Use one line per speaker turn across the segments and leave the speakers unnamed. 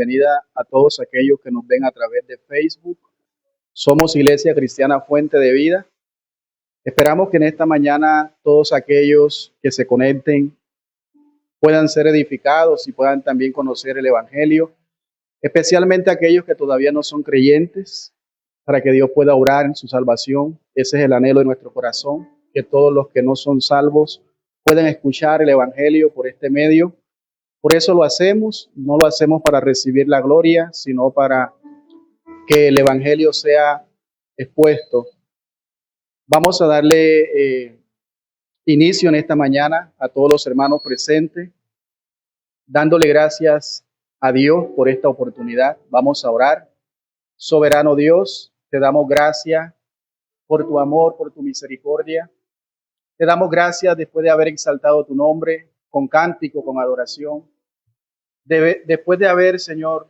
bienvenida a todos aquellos que nos ven a través de Facebook. Somos Iglesia Cristiana Fuente de Vida. Esperamos que en esta mañana todos aquellos que se conecten puedan ser edificados y puedan también conocer el Evangelio, especialmente aquellos que todavía no son creyentes, para que Dios pueda obrar en su salvación. Ese es el anhelo de nuestro corazón, que todos los que no son salvos puedan escuchar el Evangelio por este medio. Por eso lo hacemos, no lo hacemos para recibir la gloria, sino para que el Evangelio sea expuesto. Vamos a darle inicio en esta mañana a todos los hermanos presentes, dándole gracias a Dios por esta oportunidad. Vamos a orar. Soberano Dios, te damos gracias por tu amor, por tu misericordia. Te damos gracias después de haber exaltado tu nombre con cántico, con adoración. Después de haber, Señor,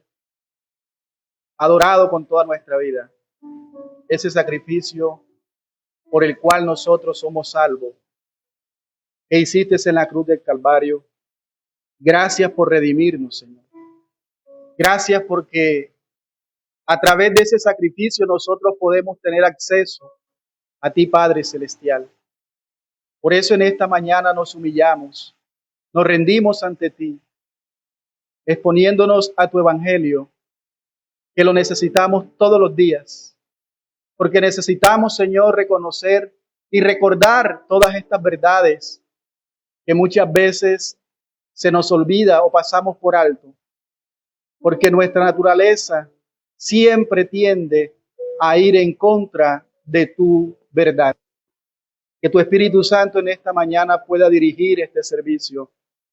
adorado con toda nuestra vida ese sacrificio por el cual nosotros somos salvos, que hiciste en la cruz del Calvario. Gracias por redimirnos, Señor. Gracias porque a través de ese sacrificio nosotros podemos tener acceso a ti, Padre Celestial. Por eso en esta mañana nos humillamos, nos rendimos ante ti, exponiéndonos a tu Evangelio, que lo necesitamos todos los días, porque necesitamos, Señor, reconocer y recordar todas estas verdades que muchas veces se nos olvida o pasamos por alto, porque nuestra naturaleza siempre tiende a ir en contra de tu verdad. Que tu Espíritu Santo en esta mañana pueda dirigir este servicio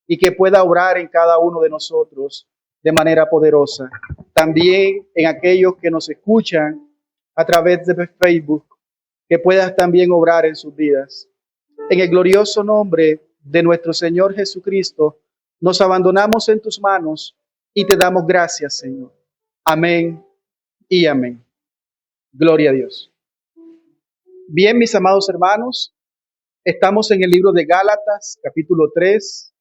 y que pueda obrar en cada uno de nosotros de manera poderosa. También en aquellos que nos escuchan a través de Facebook, que puedas también obrar en sus vidas. En el glorioso nombre de nuestro Señor Jesucristo, nos abandonamos en tus manos y te damos gracias, Señor. Amén y amén. Gloria a Dios. Bien, mis amados hermanos, estamos en el libro de Gálatas, capítulo 3.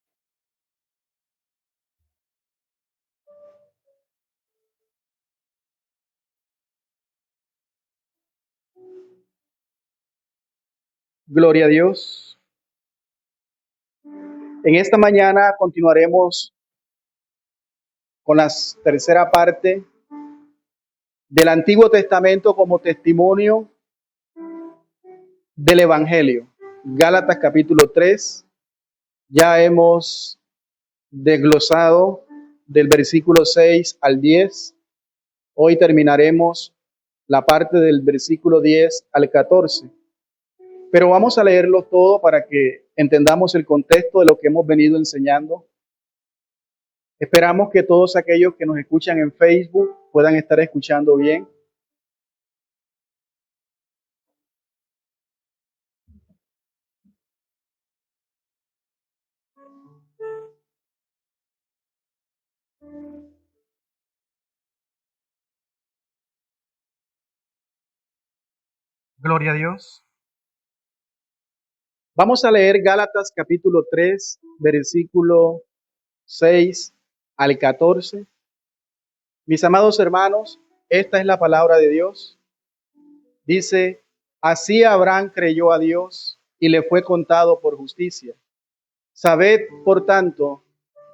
Gloria a Dios. En esta mañana continuaremos con la tercera parte del Antiguo Testamento como testimonio del Evangelio. Gálatas capítulo 3. Ya hemos desglosado del versículo 6 al 10. Hoy terminaremos la parte del versículo 10 al 14. Pero vamos a leerlo todo para que entendamos el contexto de lo que hemos venido enseñando. Esperamos que todos aquellos que nos escuchan en Facebook puedan estar escuchando bien. Gloria a Dios. Vamos a leer Gálatas capítulo 3, versículo 6 al 14. Mis amados hermanos, esta es la palabra de Dios. Dice, así Abraham creyó a Dios y le fue contado por justicia. Sabed, por tanto,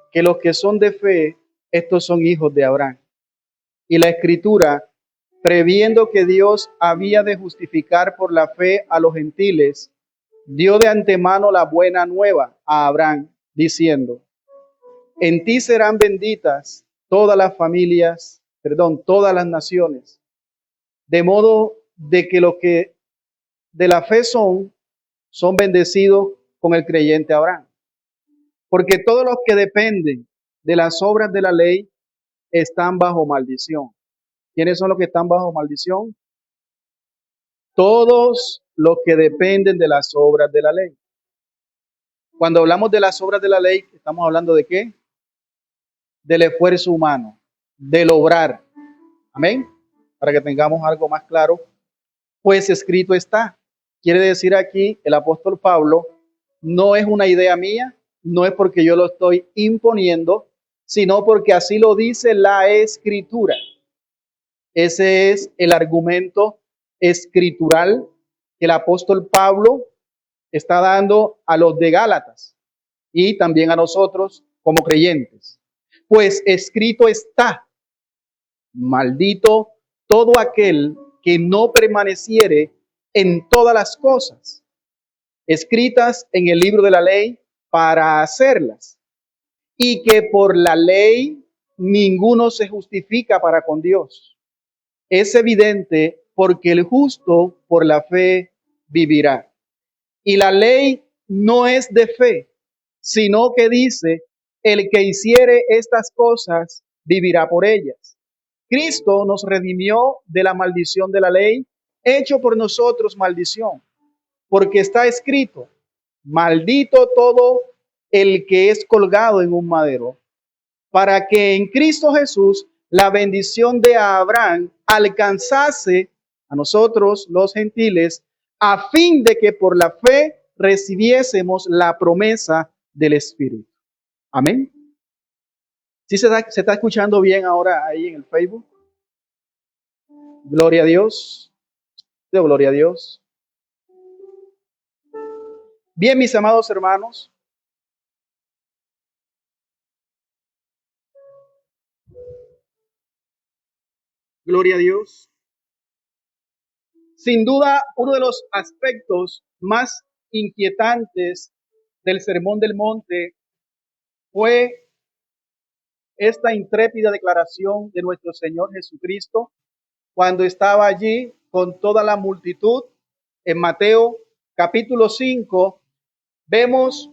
que los que son de fe, estos son hijos de Abraham. Y la Escritura, previendo que Dios había de justificar por la fe a los gentiles, dio de antemano la buena nueva a Abraham, diciendo, en ti serán benditas todas las familias, todas las naciones, de modo de que los que de la fe son bendecidos con el creyente Abraham. Porque todos los que dependen de las obras de la ley están bajo maldición. ¿Quiénes son los que están bajo maldición? Todos los que dependen de las obras de la ley. Cuando hablamos de las obras de la ley, ¿estamos hablando de qué? Del esfuerzo humano, del obrar. Amén. Para que tengamos algo más claro, pues escrito está. Quiere decir aquí el apóstol Pablo, no es una idea mía, no es porque yo lo estoy imponiendo, sino porque así lo dice la Escritura. Ese es el argumento escritural que el apóstol Pablo está dando a los de Gálatas y también a nosotros como creyentes. Pues escrito está: maldito todo aquel que no permaneciere en todas las cosas escritas en el libro de la ley para hacerlas, y que por la ley ninguno se justifica para con Dios. Es evidente, porque el justo por la fe vivirá. Y la ley no es de fe, sino que dice: el que hiciere estas cosas vivirá por ellas. Cristo nos redimió de la maldición de la ley, hecho por nosotros maldición, porque está escrito: maldito todo el que es colgado en un madero, para que en Cristo Jesús la bendición de Abraham alcanzase a nosotros los gentiles, a fin de que por la fe recibiésemos la promesa del Espíritu. Amén. ¿Sí se está escuchando bien ahora ahí en el Facebook? Gloria a Dios. Gloria a Dios. Bien, mis amados hermanos. Gloria a Dios. Sin duda, uno de los aspectos más inquietantes del Sermón del Monte fue esta intrépida declaración de nuestro Señor Jesucristo cuando estaba allí con toda la multitud. En Mateo capítulo 5 vemos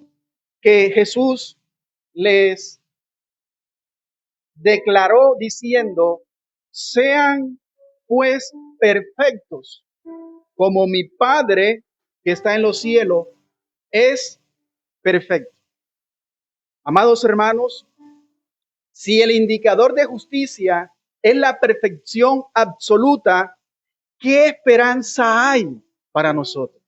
que Jesús les declaró diciendo: sean pues perfectos, como mi Padre que está en los cielos es perfecto. Amados hermanos, si el indicador de justicia es la perfección absoluta, ¿qué esperanza hay para nosotros?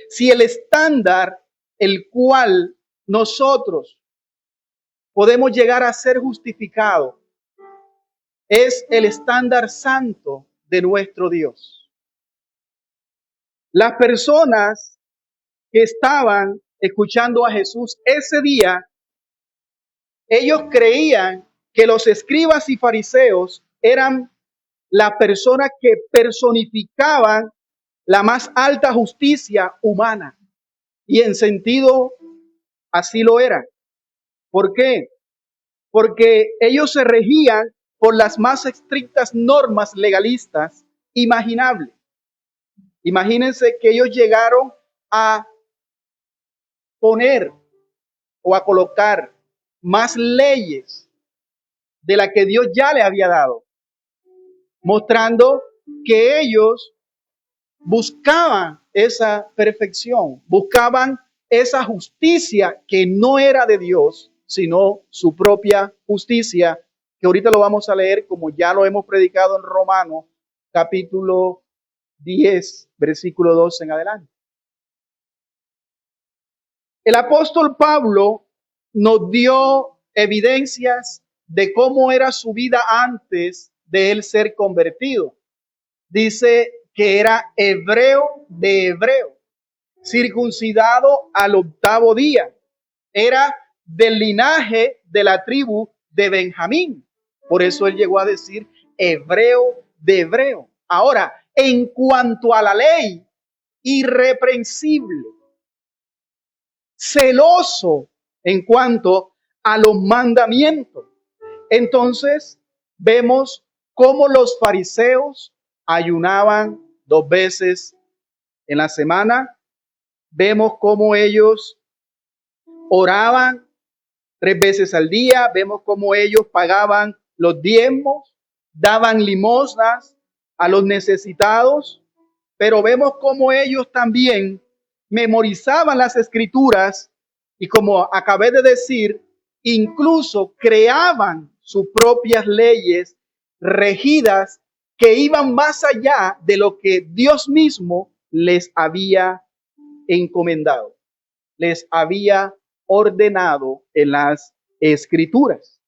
Si el estándar el cual nosotros podemos llegar a ser justificados es el estándar santo de nuestro Dios. Las personas que estaban escuchando a Jesús ese día, ellos creían que los escribas y fariseos eran las personas que personificaban la más alta justicia humana. Y en sentido así lo era. ¿Por qué? Porque ellos se regían por las más estrictas normas legalistas imaginables. Imagínense que ellos llegaron a poner o a colocar más leyes de la que Dios ya le había dado, mostrando que ellos buscaban esa perfección, buscaban esa justicia que no era de Dios, sino su propia justicia, que ahorita lo vamos a leer como ya lo hemos predicado en Romanos capítulo 10, versículo 2 en adelante. El apóstol Pablo nos dio evidencias de cómo era su vida antes de él ser convertido. Dice que era hebreo de hebreo, circuncidado al 8º día. Era del linaje de la tribu de Benjamín. Por eso él llegó a decir hebreo de hebreo. Ahora, en cuanto a la ley, irreprensible, celoso en cuanto a los mandamientos. Entonces, vemos cómo los fariseos ayunaban 2 veces en la semana. Vemos cómo ellos oraban 3 veces al día. Vemos cómo ellos pagaban los diezmos, daban limosnas a los necesitados. Pero vemos cómo ellos también memorizaban las escrituras y, como acabé de decir, incluso creaban sus propias leyes regidas que iban más allá de lo que Dios mismo les había encomendado, les había ordenado en las Escrituras.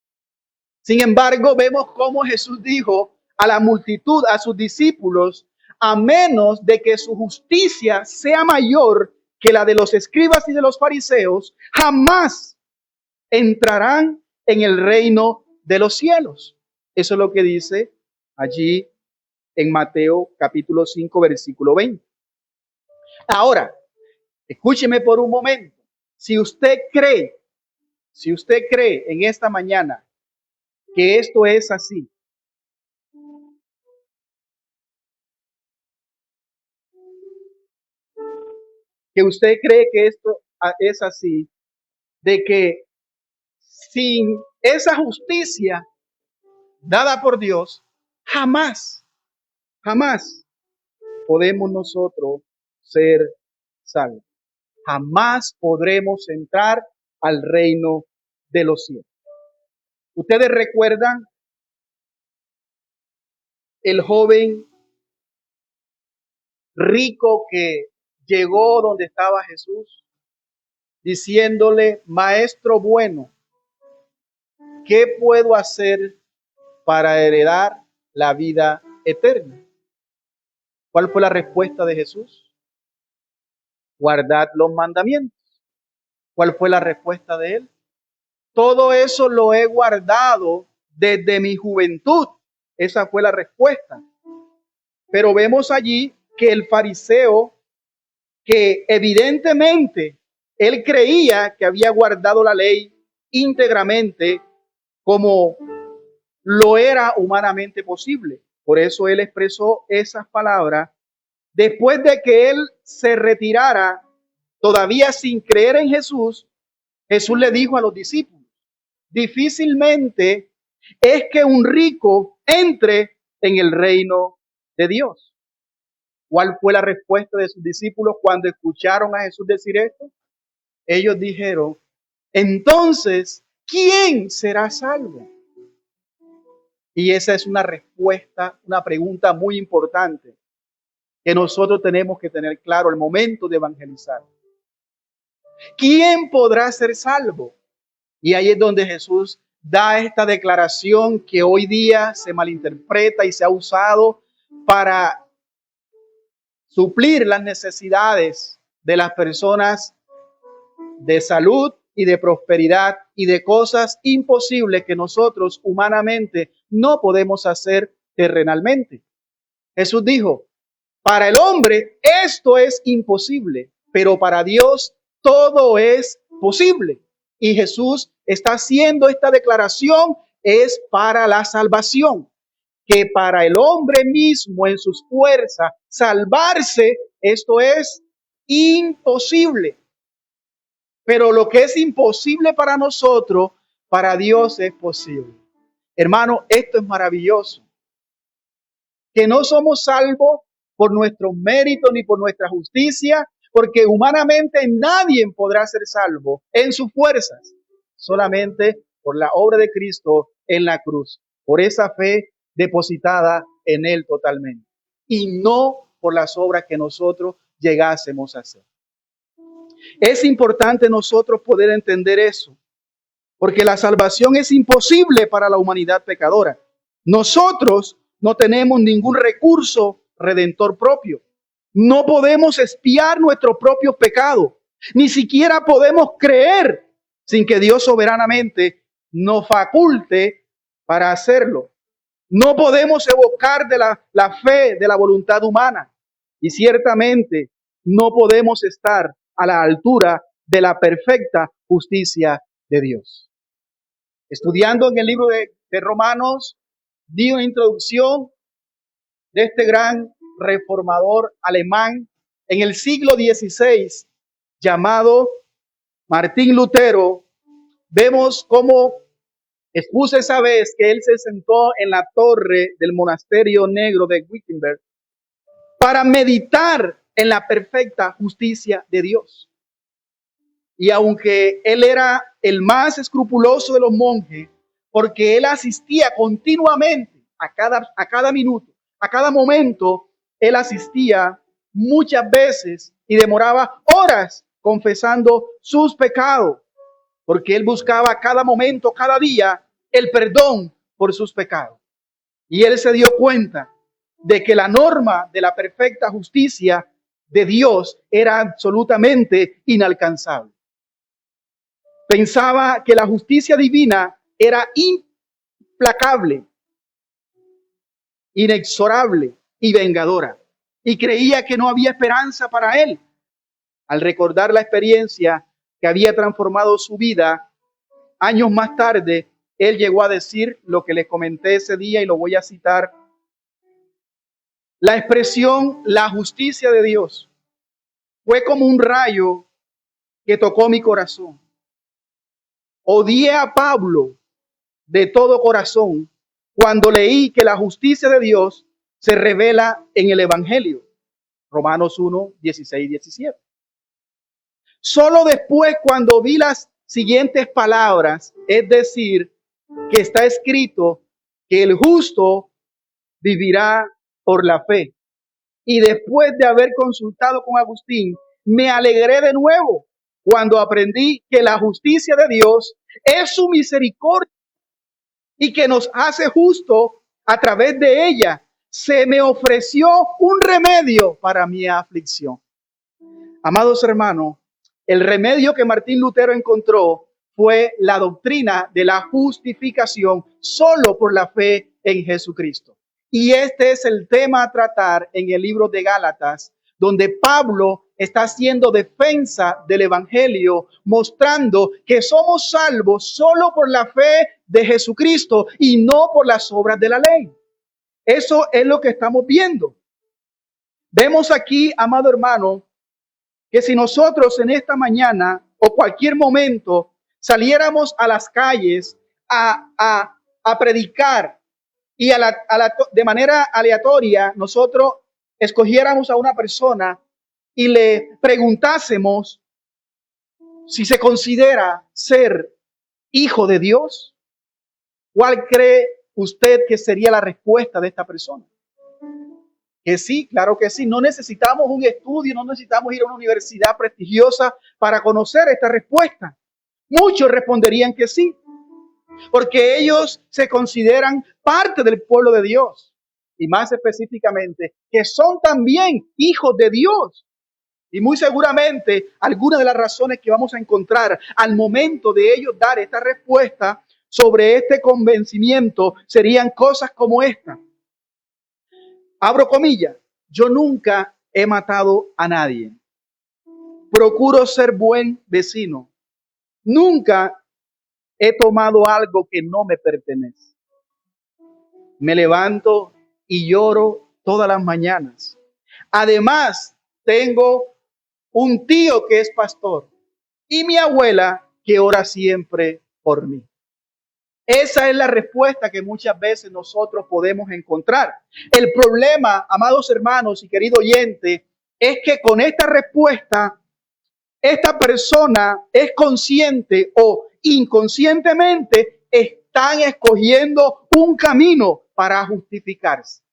Sin embargo, vemos cómo Jesús dijo a la multitud, a sus discípulos, a menos de que su justicia sea mayor que la de los escribas y de los fariseos, jamás entrarán en el reino de los cielos. Eso es lo que dice allí en Mateo capítulo 5, versículo 20. Ahora, escúcheme por un momento. Si usted cree en esta mañana que esto es así, que usted cree que esto es así, de que sin esa justicia dada por Dios, jamás podemos nosotros ser salvos. Jamás podremos entrar al reino de los cielos. Ustedes recuerdan el joven rico que llegó donde estaba Jesús, diciéndole: Maestro bueno, ¿qué puedo hacer para heredar la vida eterna? ¿Cuál fue la respuesta de Jesús? Guardad los mandamientos. ¿Cuál fue la respuesta de él? Todo eso lo he guardado desde mi juventud. Esa fue la respuesta. Pero vemos allí que el fariseo, que evidentemente él creía que había guardado la ley íntegramente como lo era humanamente posible. Por eso él expresó esas palabras después de que él se retirara, todavía sin creer en Jesús. Jesús le dijo a los discípulos: difícilmente es que un rico entre en el reino de Dios. ¿Cuál fue la respuesta de sus discípulos cuando escucharon a Jesús decir esto? Ellos dijeron: entonces, ¿quién será salvo? Y esa es una respuesta, una pregunta muy importante que nosotros tenemos que tener claro al momento de evangelizar. ¿Quién podrá ser salvo? Y ahí es donde Jesús da esta declaración que hoy día se malinterpreta y se ha usado para suplir las necesidades de las personas de salud y de prosperidad y de cosas imposibles que nosotros humanamente no podemos hacer terrenalmente. Jesús dijo: para el hombre esto es imposible, pero para Dios todo es posible. Y Jesús está haciendo esta declaración es para la salvación, que para el hombre mismo en sus fuerzas salvarse, esto es imposible. Pero lo que es imposible para nosotros, para Dios es posible. Hermano, esto es maravilloso. Que no somos salvos por nuestros méritos ni por nuestra justicia, porque humanamente nadie podrá ser salvo en sus fuerzas, solamente por la obra de Cristo en la cruz, por esa fe depositada en Él totalmente, y no por las obras que nosotros llegásemos a hacer. Es importante nosotros poder entender eso, porque la salvación es imposible para la humanidad pecadora. Nosotros no tenemos ningún recurso redentor propio. No podemos expiar nuestro propio pecado. Ni siquiera podemos creer sin que Dios soberanamente nos faculte para hacerlo. No podemos evocar de la fe de la voluntad humana. Y ciertamente no podemos estar a la altura de la perfecta justicia de Dios. Estudiando en el libro de Romanos, di una introducción de este gran reformador alemán en el siglo XVI, llamado Martín Lutero. Vemos cómo expuso esa vez que él se sentó en la torre del monasterio negro de Wittenberg para meditar en la perfecta justicia de Dios. Y aunque él era el más escrupuloso de los monjes, porque él asistía continuamente a cada minuto, a cada momento, él asistía muchas veces y demoraba horas confesando sus pecados. porque él buscaba cada momento, cada día, el perdón por sus pecados. Y él se dio cuenta de que la norma de la perfecta justicia de Dios era absolutamente inalcanzable. Pensaba que la justicia divina era implacable, inexorable y vengadora. Y creía que no había esperanza para él. Al recordar la experiencia que había transformado su vida, años más tarde, él llegó a decir lo que les comenté ese día y lo voy a citar. La expresión "la justicia de Dios" fue como un rayo que tocó mi corazón. Odié a Pablo de todo corazón cuando leí que la justicia de Dios se revela en el Evangelio. Romanos 1, 16 y 17. Solo después, cuando vi las siguientes palabras, es decir, que está escrito que el justo vivirá por la fe. Y después de haber consultado con Agustín, me alegré de nuevo cuando aprendí que la justicia de Dios es su misericordia y que nos hace justo a través de ella. Se me ofreció un remedio para mi aflicción. Amados hermanos, el remedio que Martín Lutero encontró fue la doctrina de la justificación solo por la fe en Jesucristo. Y este es el tema a tratar en el libro de Gálatas, donde Pablo está haciendo defensa del Evangelio, mostrando que somos salvos solo por la fe de Jesucristo y no por las obras de la ley. Eso es lo que estamos viendo. Vemos aquí, amado hermano, que si nosotros en esta mañana o cualquier momento saliéramos a las calles a predicar y de manera aleatoria nosotros escogiéramos a una persona y le preguntásemos si se considera ser hijo de Dios, ¿cuál cree usted que sería la respuesta de esta persona? Que sí, claro que sí. No necesitamos un estudio, no necesitamos ir a una universidad prestigiosa para conocer esta respuesta. Muchos responderían que sí, porque ellos se consideran parte del pueblo de Dios y más específicamente que son también hijos de Dios. Y muy seguramente algunas de las razones que vamos a encontrar al momento de ellos dar esta respuesta sobre este convencimiento serían cosas como esta. Abro comillas, yo nunca he matado a nadie. Procuro ser buen vecino. Nunca he tomado algo que no me pertenece. Me levanto y lloro todas las mañanas. Además, tengo un tío que es pastor y mi abuela que ora siempre por mí. Esa es la respuesta que muchas veces nosotros podemos encontrar. El problema, amados hermanos y querido oyente, es que con esta respuesta, esta persona es consciente o inconscientemente están escogiendo un camino para justificarse.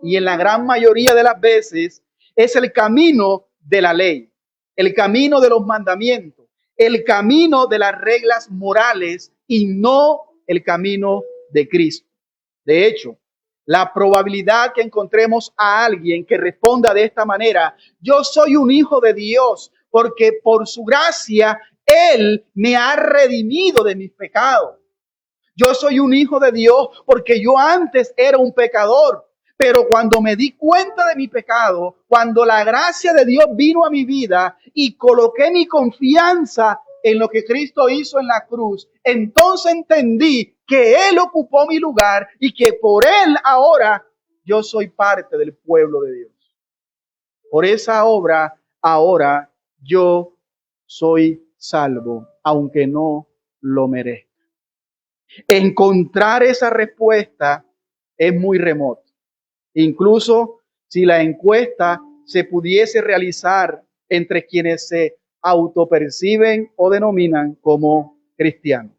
Y en la gran mayoría de las veces es el camino de la ley, el camino de los mandamientos, el camino de las reglas morales y no el camino de Cristo. De hecho, la probabilidad que encontremos a alguien que responda de esta manera, yo soy un hijo de Dios porque por su gracia Él me ha redimido de mis pecados. Yo soy un hijo de Dios porque yo antes era un pecador, pero cuando me di cuenta de mi pecado, cuando la gracia de Dios vino a mi vida y coloqué mi confianza en lo que Cristo hizo en la cruz, entonces entendí que Él ocupó mi lugar y que por Él ahora yo soy parte del pueblo de Dios. Por esa obra ahora yo soy salvo, aunque no lo merezca. Encontrar esa respuesta es muy remoto. Incluso si la encuesta se pudiese realizar entre quienes se autoperciben o denominan como cristianos.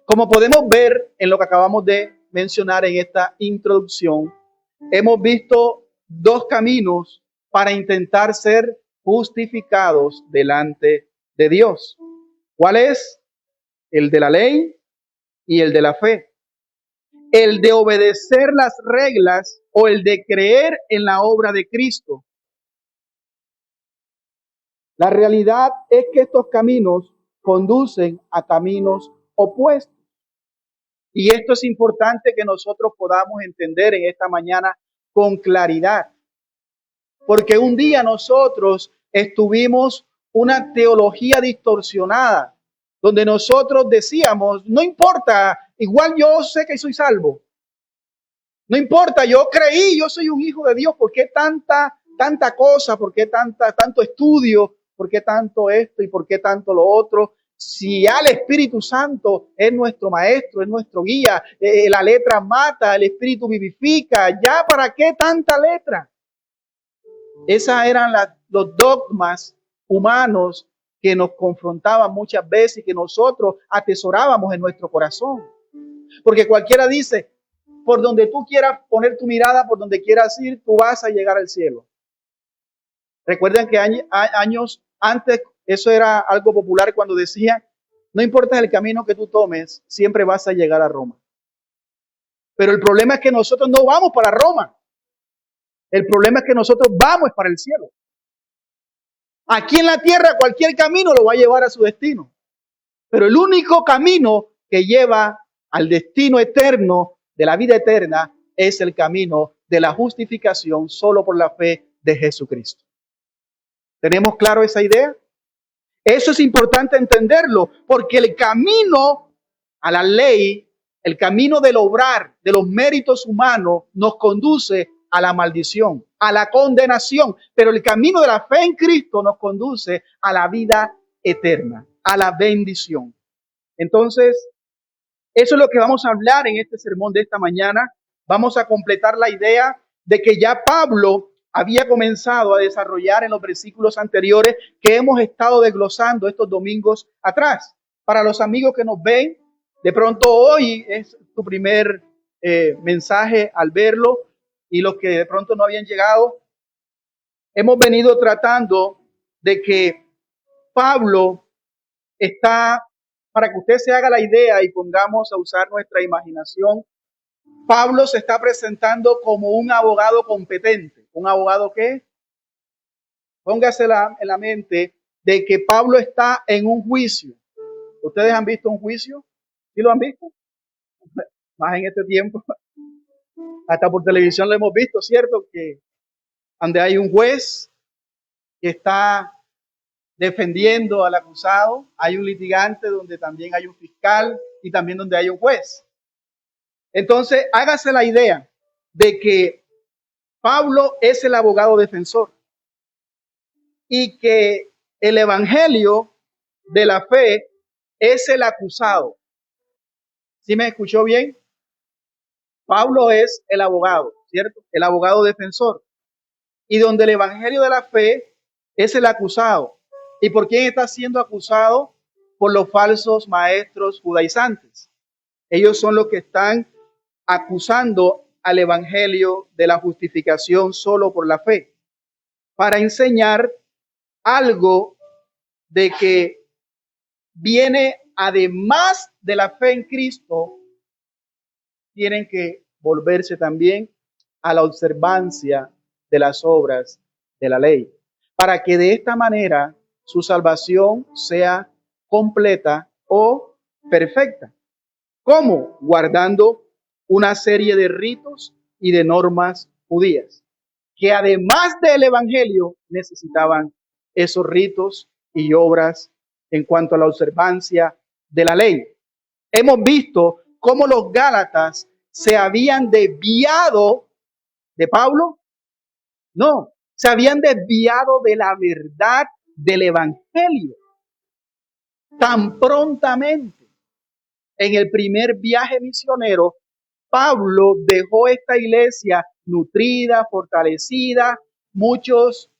Como podemos ver en lo que acabamos de mencionar en esta introducción, hemos visto dos caminos para intentar ser justificados delante de Dios. ¿Cuál es? El de la ley y el de la fe. El de obedecer las reglas o el de creer en la obra de Cristo. La realidad es que estos caminos conducen a caminos opuestos. Y esto es importante que nosotros podamos entender en esta mañana con claridad. Porque un día nosotros estuvimos una teología distorsionada, donde nosotros decíamos, no importa, igual yo sé que soy salvo. No importa, yo creí, yo soy un hijo de Dios. ¿Por qué tanta cosa? ¿Por qué tanto estudio? ¿Por qué tanto esto y por qué tanto lo otro? Si ya el Espíritu Santo es nuestro maestro, es nuestro guía, la letra mata, el Espíritu vivifica, ¿ya para qué tanta letra? Esos eran los dogmas humanos que nos confrontaban muchas veces y que nosotros atesorábamos en nuestro corazón. Porque cualquiera dice, por donde tú quieras poner tu mirada, por donde quieras ir, tú vas a llegar al cielo. Recuerden que años antes eso era algo popular cuando decía, no importa el camino que tú tomes, siempre vas a llegar a Roma. Pero el problema es que nosotros no vamos para Roma. El problema es que nosotros vamos para el cielo. Aquí en la tierra cualquier camino lo va a llevar a su destino. Pero el único camino que lleva al destino eterno de la vida eterna es el camino de la justificación solo por la fe de Jesucristo. ¿Tenemos claro esa idea? Eso es importante entenderlo, porque el camino a la ley, el camino del obrar, de los méritos humanos, nos conduce a la maldición, a la condenación, pero el camino de la fe en Cristo nos conduce a la vida eterna, a la bendición. Entonces, eso es lo que vamos a hablar en este sermón de esta mañana. Vamos a completar la idea de que ya Pablo había comenzado a desarrollar en los versículos anteriores que hemos estado desglosando estos domingos atrás. Para los amigos que nos ven, de pronto hoy es tu primer mensaje al verlo, y los que de pronto no habían llegado, hemos venido tratando de que Pablo está, para que usted se haga la idea y pongamos a usar nuestra imaginación, Pablo se está presentando como un abogado competente. ¿Un abogado qué? Póngase en la mente de que Pablo está en un juicio. ¿Ustedes han visto un juicio? ¿Sí lo han visto? Más en este tiempo. Hasta por televisión lo hemos visto, ¿cierto? Que donde hay un juez que está defendiendo al acusado, hay un litigante donde también hay un fiscal y también donde hay un juez. Entonces, hágase la idea de que Pablo es el abogado defensor y que el evangelio de la fe es el acusado. ¿Sí me escuchó bien? Pablo es el abogado, ¿cierto? El abogado defensor. Y donde el evangelio de la fe es el acusado. ¿Y por quién está siendo acusado? Por los falsos maestros judaizantes. Ellos son los que están acusando al evangelio de la justificación solo por la fe, para enseñar algo de que viene además de la fe en Cristo, tienen que volverse también a la observancia de las obras de la ley, para que de esta manera su salvación sea completa o perfecta. ¿Cómo? Guardando una serie de ritos y de normas judías, que además del evangelio necesitaban esos ritos y obras en cuanto a la observancia de la ley. Hemos visto cómo los gálatas se habían desviado de Pablo. No, se habían desviado de la verdad del evangelio tan prontamente. En el primer viaje misionero, Pablo dejó esta iglesia nutrida, fortalecida. Muchos,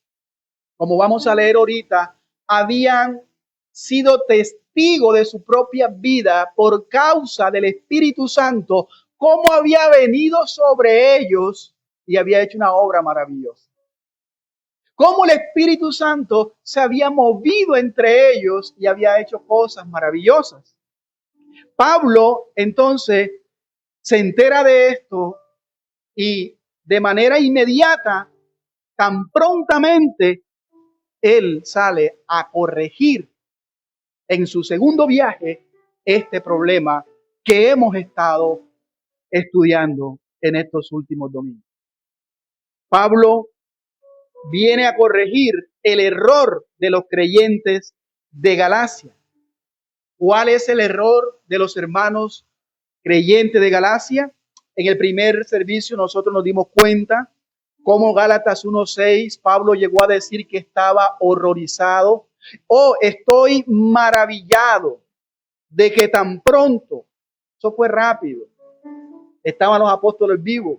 como vamos a leer ahorita, habían sido testigos de su propia vida por causa del Espíritu Santo, cómo había venido sobre ellos y había hecho una obra maravillosa. cómo el Espíritu Santo se había movido entre ellos y había hecho cosas maravillosas. Pablo entonces se entera de esto y de manera inmediata, tan prontamente, él sale a corregir en su segundo viaje este problema que hemos estado estudiando en estos últimos domingos. Pablo viene a corregir el error de los creyentes de Galacia. ¿Cuál es el error de los hermanos creyentes de Galacia? En el primer servicio nosotros nos dimos cuenta cómo Gálatas 1:6 Pablo llegó a decir que estaba horrorizado. Oh, estoy maravillado de que tan pronto, eso fue rápido, estaban los apóstoles vivos,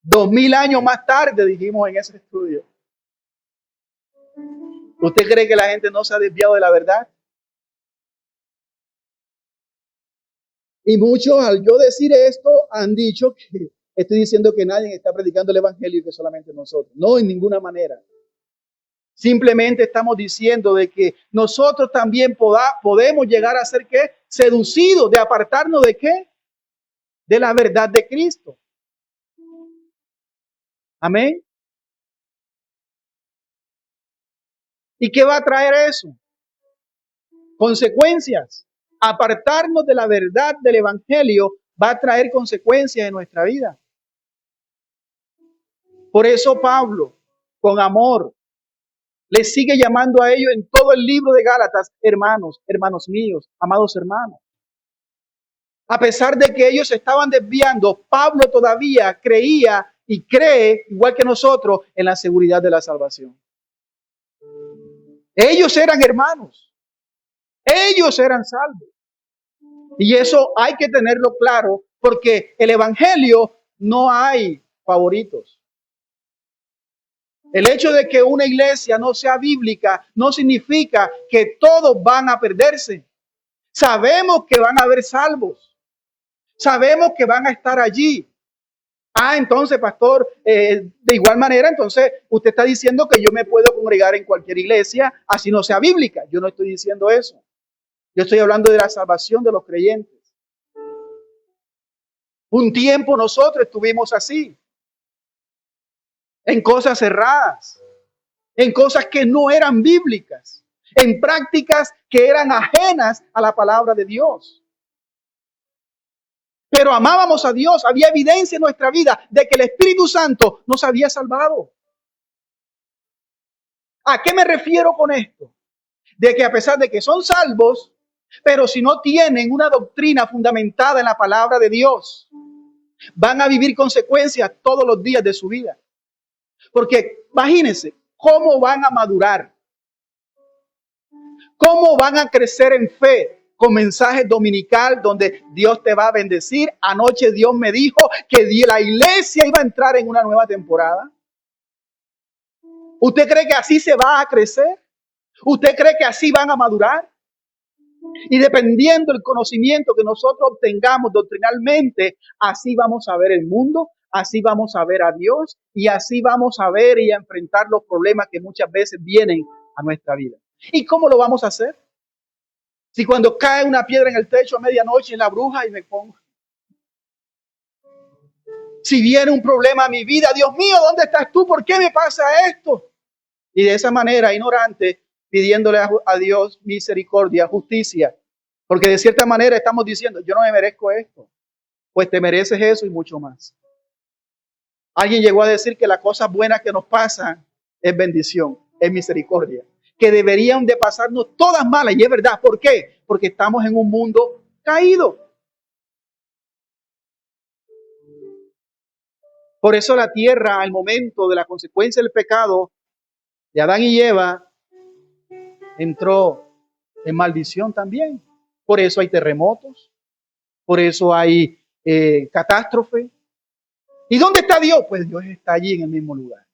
2000 años más tarde, dijimos en ese estudio. ¿Usted cree que la gente no se ha desviado de la verdad? Y muchos, al yo decir esto, han dicho que estoy diciendo que nadie está predicando el evangelio y que solamente nosotros. No, en ninguna manera. Simplemente estamos diciendo de que nosotros también podemos llegar a ser ¿qué? Seducidos, de apartarnos de ¿qué? De la verdad de Cristo. Amén. ¿Y qué va a traer eso? Consecuencias. Apartarnos de la verdad del evangelio va a traer consecuencias en nuestra vida. Por eso Pablo, con amor, les sigue llamando a ellos en todo el libro de Gálatas, hermanos, hermanos míos, amados hermanos. A pesar de que ellos se estaban desviando, Pablo todavía creía y cree, igual que nosotros, en la seguridad de la salvación. Ellos eran hermanos. Ellos eran salvos. Y eso hay que tenerlo claro, porque el evangelio no hay favoritos. El hecho de que una iglesia no sea bíblica no significa que todos van a perderse. Sabemos que van a haber salvos. Sabemos que van a estar allí. Entonces, pastor, de igual manera, entonces usted está diciendo que yo me puedo congregar en cualquier iglesia, así no sea bíblica. Yo no estoy diciendo eso. Yo estoy hablando de la salvación de los creyentes. Un tiempo nosotros estuvimos así, en cosas cerradas, en cosas que no eran bíblicas, en prácticas que eran ajenas a la palabra de Dios. Pero amábamos a Dios, había evidencia en nuestra vida de que el Espíritu Santo nos había salvado. ¿A qué me refiero con esto? De que a pesar de que son salvos, pero si no tienen una doctrina fundamentada en la palabra de Dios, van a vivir consecuencias todos los días de su vida. Porque imagínense, ¿cómo van a madurar? ¿Cómo van a crecer en fe? Con mensajes dominical donde Dios te va a bendecir. Anoche Dios me dijo que la iglesia iba a entrar en una nueva temporada. ¿Usted cree que así se va a crecer? ¿Usted cree que así van a madurar? Y dependiendo del conocimiento que nosotros obtengamos doctrinalmente, así vamos a ver el mundo, así vamos a ver a Dios y así vamos a ver y a enfrentar los problemas que muchas veces vienen a nuestra vida. ¿Y cómo lo vamos a hacer? Si cuando cae una piedra en el techo a medianoche en la bruja y me pongo. Si viene un problema a mi vida, Dios mío, ¿dónde estás tú? ¿Por qué me pasa esto? Y de esa manera, ignorante, pidiéndole a Dios misericordia, justicia. Porque de cierta manera estamos diciendo, yo no me merezco esto. Pues te mereces eso y mucho más. Alguien llegó a decir que las cosas buenas que nos pasan es bendición, es misericordia. Que deberían de pasarnos todas malas. Y es verdad. ¿Por qué? Porque estamos en un mundo caído. Por eso la tierra, al momento de la consecuencia del pecado de Adán y Eva, entró en maldición también. Por eso hay terremotos. Por eso hay catástrofe. ¿Y dónde está Dios? Pues Dios está allí en el mismo lugar.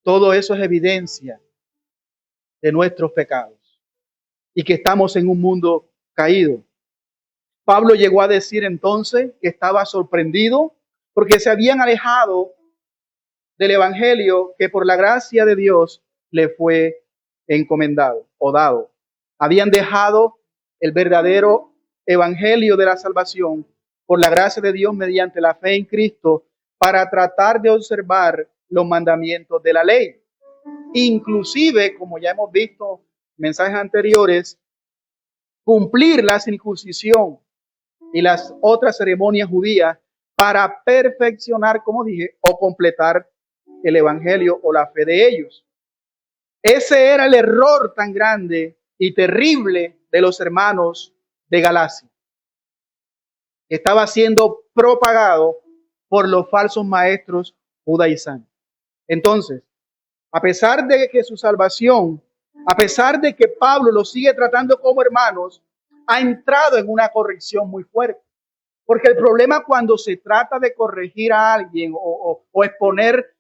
Todo eso es evidencia de nuestros pecados y que estamos en un mundo caído. Pablo llegó a decir entonces que estaba sorprendido porque se habían alejado del evangelio que por la gracia de Dios le fue encomendado o dado. Habían dejado el verdadero evangelio de la salvación por la gracia de Dios mediante la fe en Cristo para tratar de observar los mandamientos de la ley. Inclusive, como ya hemos visto en mensajes anteriores, cumplir la circuncisión y las otras ceremonias judías para perfeccionar, como dije, o completar el evangelio o la fe de ellos. Ese era el error tan grande y terrible de los hermanos de Galacia. Estaba siendo propagado por los falsos maestros judaizantes. Entonces, a pesar de que su salvación, a pesar de que Pablo los sigue tratando como hermanos, ha entrado en una corrección muy fuerte. Porque el problema cuando se trata de corregir a alguien o exponer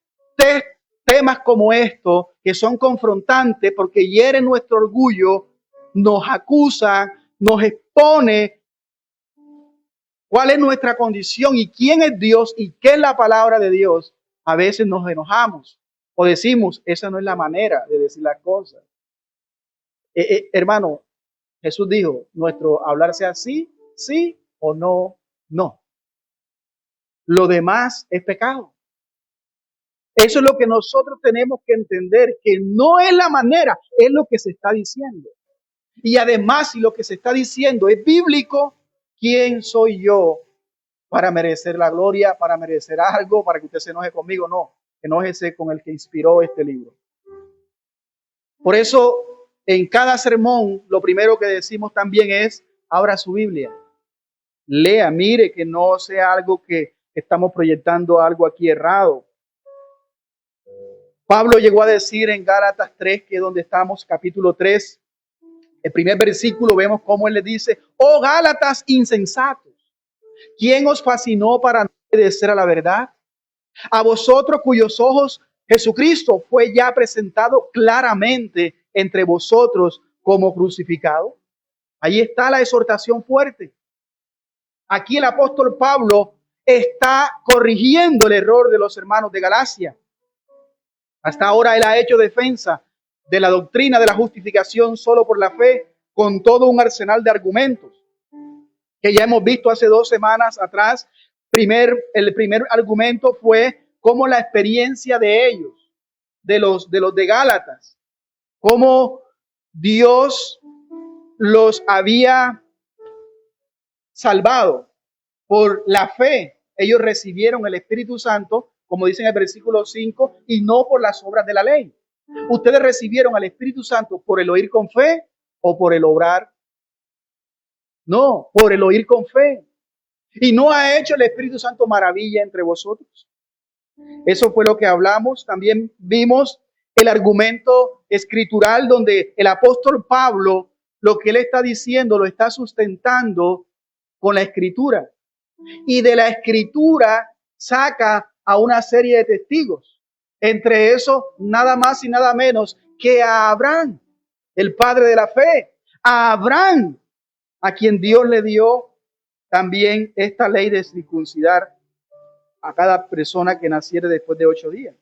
temas como estos, que son confrontantes porque hieren nuestro orgullo, nos acusan, nos expone cuál es nuestra condición y quién es Dios y qué es la palabra de Dios, a veces nos enojamos o decimos, esa no es la manera de decir las cosas. Hermano, Jesús dijo, nuestro hablar sea sí, sí o no, no. Lo demás es pecado. Eso es lo que nosotros tenemos que entender, que no es la manera, es lo que se está diciendo. Y además, si lo que se está diciendo es bíblico, ¿quién soy yo para merecer la gloria, para merecer algo, para que usted se enoje conmigo? No, enójese con el que inspiró este libro. Por eso, en cada sermón, lo primero que decimos también es, abra su Biblia, lea, mire que no sea algo que estamos proyectando algo aquí errado. Pablo llegó a decir en Gálatas 3, que es donde estamos, capítulo 3, el primer versículo, vemos cómo él le dice, oh Gálatas insensatos, ¿quién os fascinó para no obedecer a la verdad? A vosotros cuyos ojos Jesucristo fue ya presentado claramente entre vosotros como crucificado. Ahí está la exhortación fuerte. Aquí el apóstol Pablo está corrigiendo el error de los hermanos de Galacia. Hasta ahora él ha hecho defensa de la doctrina de la justificación solo por la fe, con todo un arsenal de argumentos que ya hemos visto hace 2 semanas atrás. El primer argumento fue cómo la experiencia de ellos, de los de Gálatas, cómo Dios los había salvado por la fe. Ellos recibieron el Espíritu Santo, como dice en el versículo 5, y no por las obras de la ley. ¿Ustedes recibieron al Espíritu Santo por el oír con fe o por el obrar? No, por el oír con fe. ¿Y no ha hecho el Espíritu Santo maravilla entre vosotros? Eso fue lo que hablamos. También vimos el argumento escritural donde el apóstol Pablo, lo que él está diciendo, lo está sustentando con la escritura. Y de la escritura saca a una serie de testigos. Entre esos, nada más y nada menos que a Abraham, el padre de la fe. A Abraham, a quien Dios le dio también esta ley de circuncidar a cada persona que naciere después de 8 días.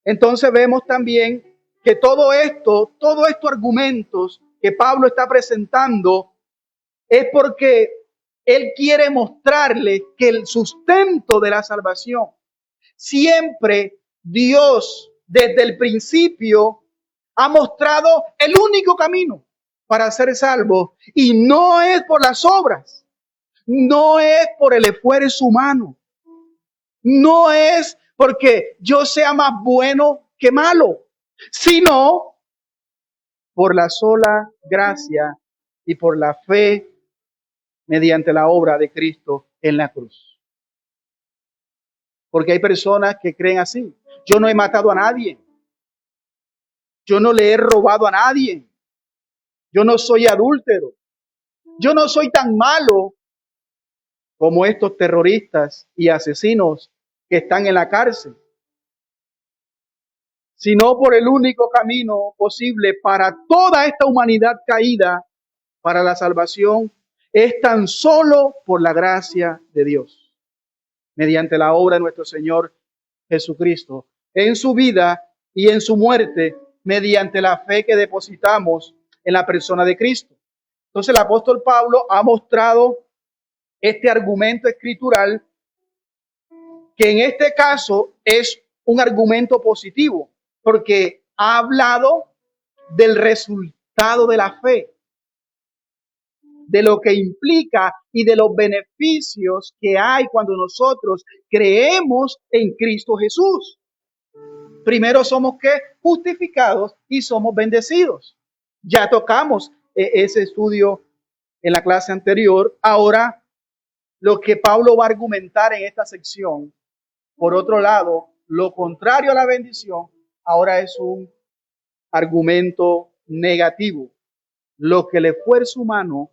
Entonces vemos también que todos estos argumentos que Pablo está presentando es porque él quiere mostrarle que el sustento de la salvación, siempre Dios desde el principio ha mostrado el único camino para ser salvo, y no es por las obras, no es por el esfuerzo humano, no es porque yo sea más bueno que malo, sino por la sola gracia y por la fe mediante la obra de Cristo en la cruz. Porque hay personas que creen así. Yo no he matado a nadie. Yo no le he robado a nadie. Yo no soy adúltero. Yo no soy tan malo como estos terroristas y asesinos que están en la cárcel, sino por el único camino posible para toda esta humanidad caída, para la salvación, es tan solo por la gracia de Dios, mediante la obra de nuestro Señor Jesucristo, en su vida y en su muerte, mediante la fe que depositamos en la persona de Cristo. Entonces el apóstol Pablo ha mostrado este argumento escritural que en este caso es un argumento positivo, porque ha hablado del resultado de la fe, de lo que implica y de los beneficios que hay cuando nosotros creemos en Cristo Jesús. Primero somos ¿qué? Justificados y somos bendecidos. Ya tocamos ese estudio en la clase anterior. Ahora, lo que Pablo va a argumentar en esta sección, por otro lado, lo contrario a la bendición, ahora es un argumento negativo. Lo que el esfuerzo humano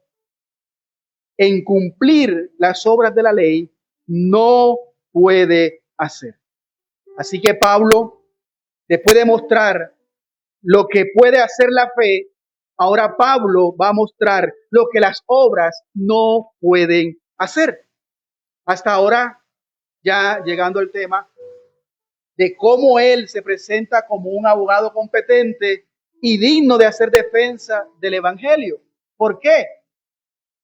en cumplir las obras de la ley no puede hacer. Así que Pablo, después de mostrar lo que puede hacer la fe, ahora Pablo va a mostrar lo que las obras no pueden hacer. Hasta ahora, ya llegando al tema de cómo él se presenta como un abogado competente y digno de hacer defensa del evangelio. ¿Por qué?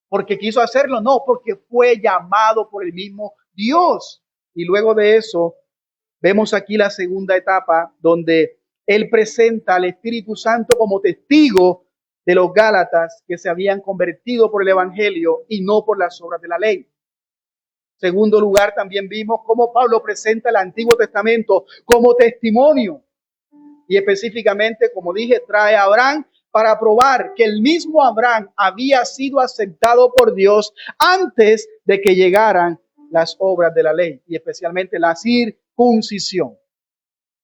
¿Porque quiso hacerlo? No, porque fue llamado por el mismo Dios. Y luego de eso, vemos aquí la segunda etapa donde él presenta al Espíritu Santo como testigo de los Gálatas que se habían convertido por el evangelio y no por las obras de la ley. Segundo lugar, también vimos cómo Pablo presenta el Antiguo Testamento como testimonio. Y específicamente, como dije, trae a Abraham para probar que el mismo Abraham había sido aceptado por Dios antes de que llegaran las obras de la ley, y especialmente la circuncisión.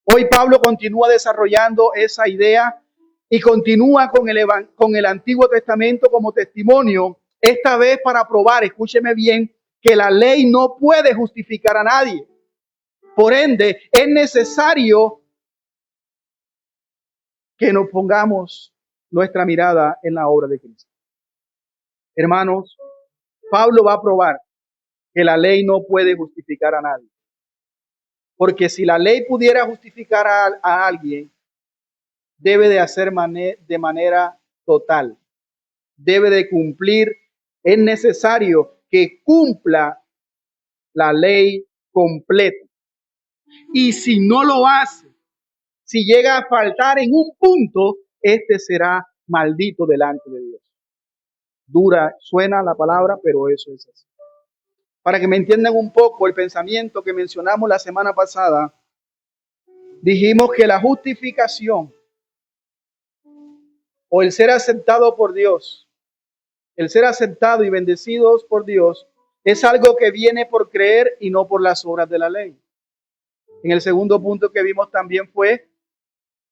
Hoy Pablo continúa desarrollando esa idea y continúa con el Antiguo Testamento como testimonio, esta vez para probar, escúcheme bien, que la ley no puede justificar a nadie. Por ende, es necesario que nos pongamos nuestra mirada en la obra de Cristo. Hermanos, Pablo va a probar que la ley no puede justificar a nadie. Porque si la ley pudiera justificar a alguien, debe de hacer de manera total. Debe de cumplir. Es necesario que cumpla la ley completa. Y si no lo hace, si llega a faltar en un punto, este será maldito delante de Dios. Dura, suena la palabra, pero eso es así. Para que me entiendan un poco el pensamiento que mencionamos la semana pasada, dijimos que la justificación o el ser aceptado por Dios, el ser aceptado y bendecidos por Dios, es algo que viene por creer y no por las obras de la ley. En el segundo punto que vimos también fue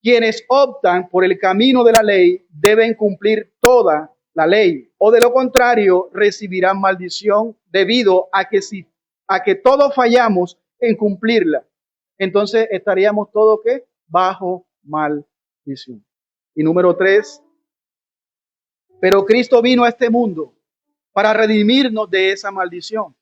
quienes optan por el camino de la ley deben cumplir toda la ley, o de lo contrario recibirán maldición debido a que todos fallamos en cumplirla. Entonces estaríamos todos ¿qué? Bajo maldición. Y número 3, pero Cristo vino a este mundo para redimirnos de esa maldición,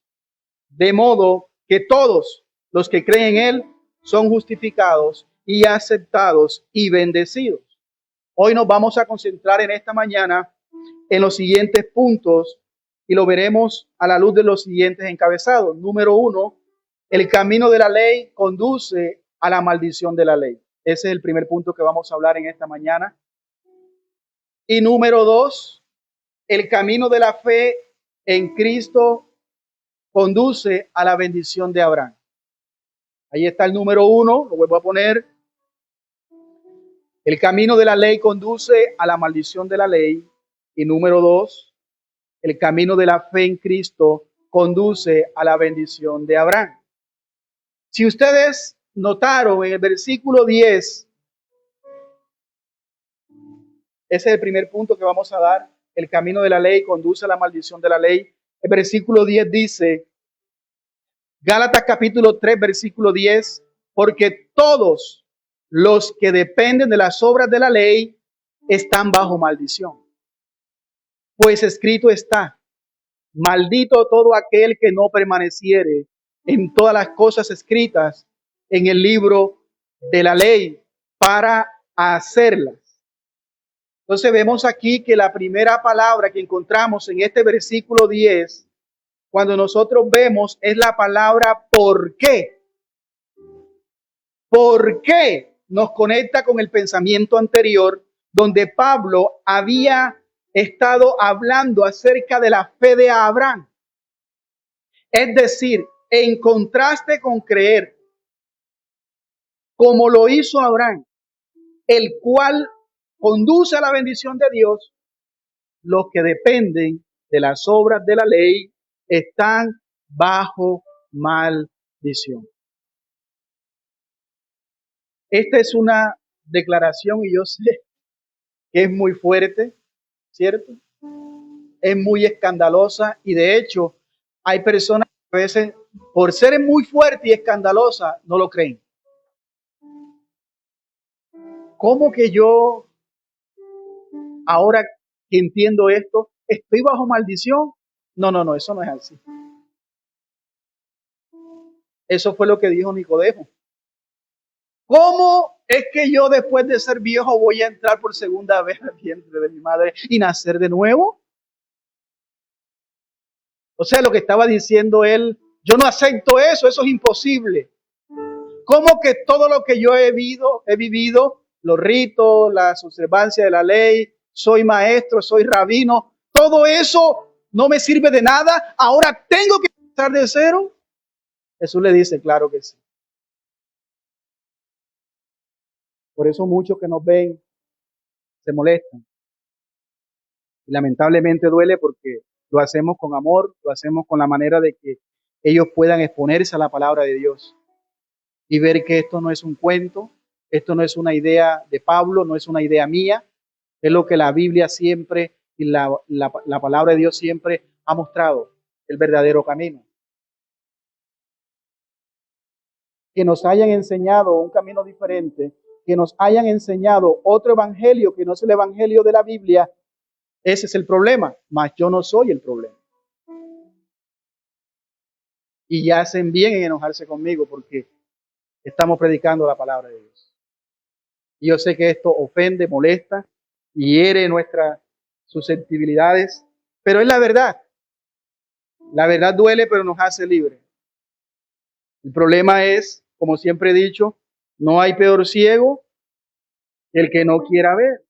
de modo que todos los que creen en Él son justificados y aceptados y bendecidos. Hoy nos vamos a concentrar en esta mañana en los siguientes puntos y lo veremos a la luz de los siguientes encabezados. Número 1, el camino de la ley conduce a la maldición de la ley. Ese es el primer punto que vamos a hablar en esta mañana. Y número 2, el camino de la fe en Cristo conduce a la bendición de Abraham. Ahí está el número 1, lo vuelvo a poner. El camino de la ley conduce a la maldición de la ley. Y número 2, el camino de la fe en Cristo conduce a la bendición de Abraham. Si ustedes notaron en el versículo 10, ese es el primer punto que vamos a dar. El camino de la ley conduce a la maldición de la ley. El versículo 10 dice, Gálatas capítulo 3, versículo 10, porque todos los que dependen de las obras de la ley están bajo maldición. Pues escrito está, maldito todo aquel que no permaneciere en todas las cosas escritas en el libro de la ley para hacerlas. Entonces vemos aquí que la primera palabra que encontramos en este versículo 10, cuando nosotros vemos, es la palabra ¿por qué? ¿Por qué? Nos conecta con el pensamiento anterior, donde Pablo había estado hablando acerca de la fe de Abraham. Es decir, en contraste con creer, como lo hizo Abraham, el cual conduce a la bendición de Dios, los que dependen de las obras de la ley están bajo maldición. Esta es una declaración y yo sé que es muy fuerte, ¿cierto? Es muy escandalosa y de hecho hay personas que a veces por ser muy fuerte y escandalosa no lo creen. ¿Cómo que yo ahora que entiendo esto estoy bajo maldición? No, eso no es así. Eso fue lo que dijo Nicodemo. ¿Cómo es que yo después de ser viejo voy a entrar por segunda vez al vientre de mi madre y nacer de nuevo? O sea, lo que estaba diciendo él, yo no acepto eso es imposible. ¿Cómo que todo lo que yo he vivido, los ritos, las observancias de la ley, soy maestro, soy rabino, todo eso no me sirve de nada, ahora tengo que empezar de cero? Jesús le dice, claro que sí. Por eso muchos que nos ven se molestan. Y lamentablemente duele porque lo hacemos con amor, lo hacemos con la manera de que ellos puedan exponerse a la palabra de Dios y ver que esto no es un cuento, esto no es una idea de Pablo, no es una idea mía, es lo que la Biblia siempre y la palabra de Dios siempre ha mostrado, el verdadero camino. Que nos hayan enseñado un camino diferente, que nos hayan enseñado otro evangelio que no es el evangelio de la Biblia, ese es el problema, mas yo no soy el problema. Y ya hacen bien en enojarse conmigo porque estamos predicando la palabra de Dios. Y yo sé que esto ofende, molesta y hiere nuestras susceptibilidades, pero es la verdad. La verdad duele, pero nos hace libres. El problema es, como siempre he dicho, no hay peor ciego que el que no quiera ver.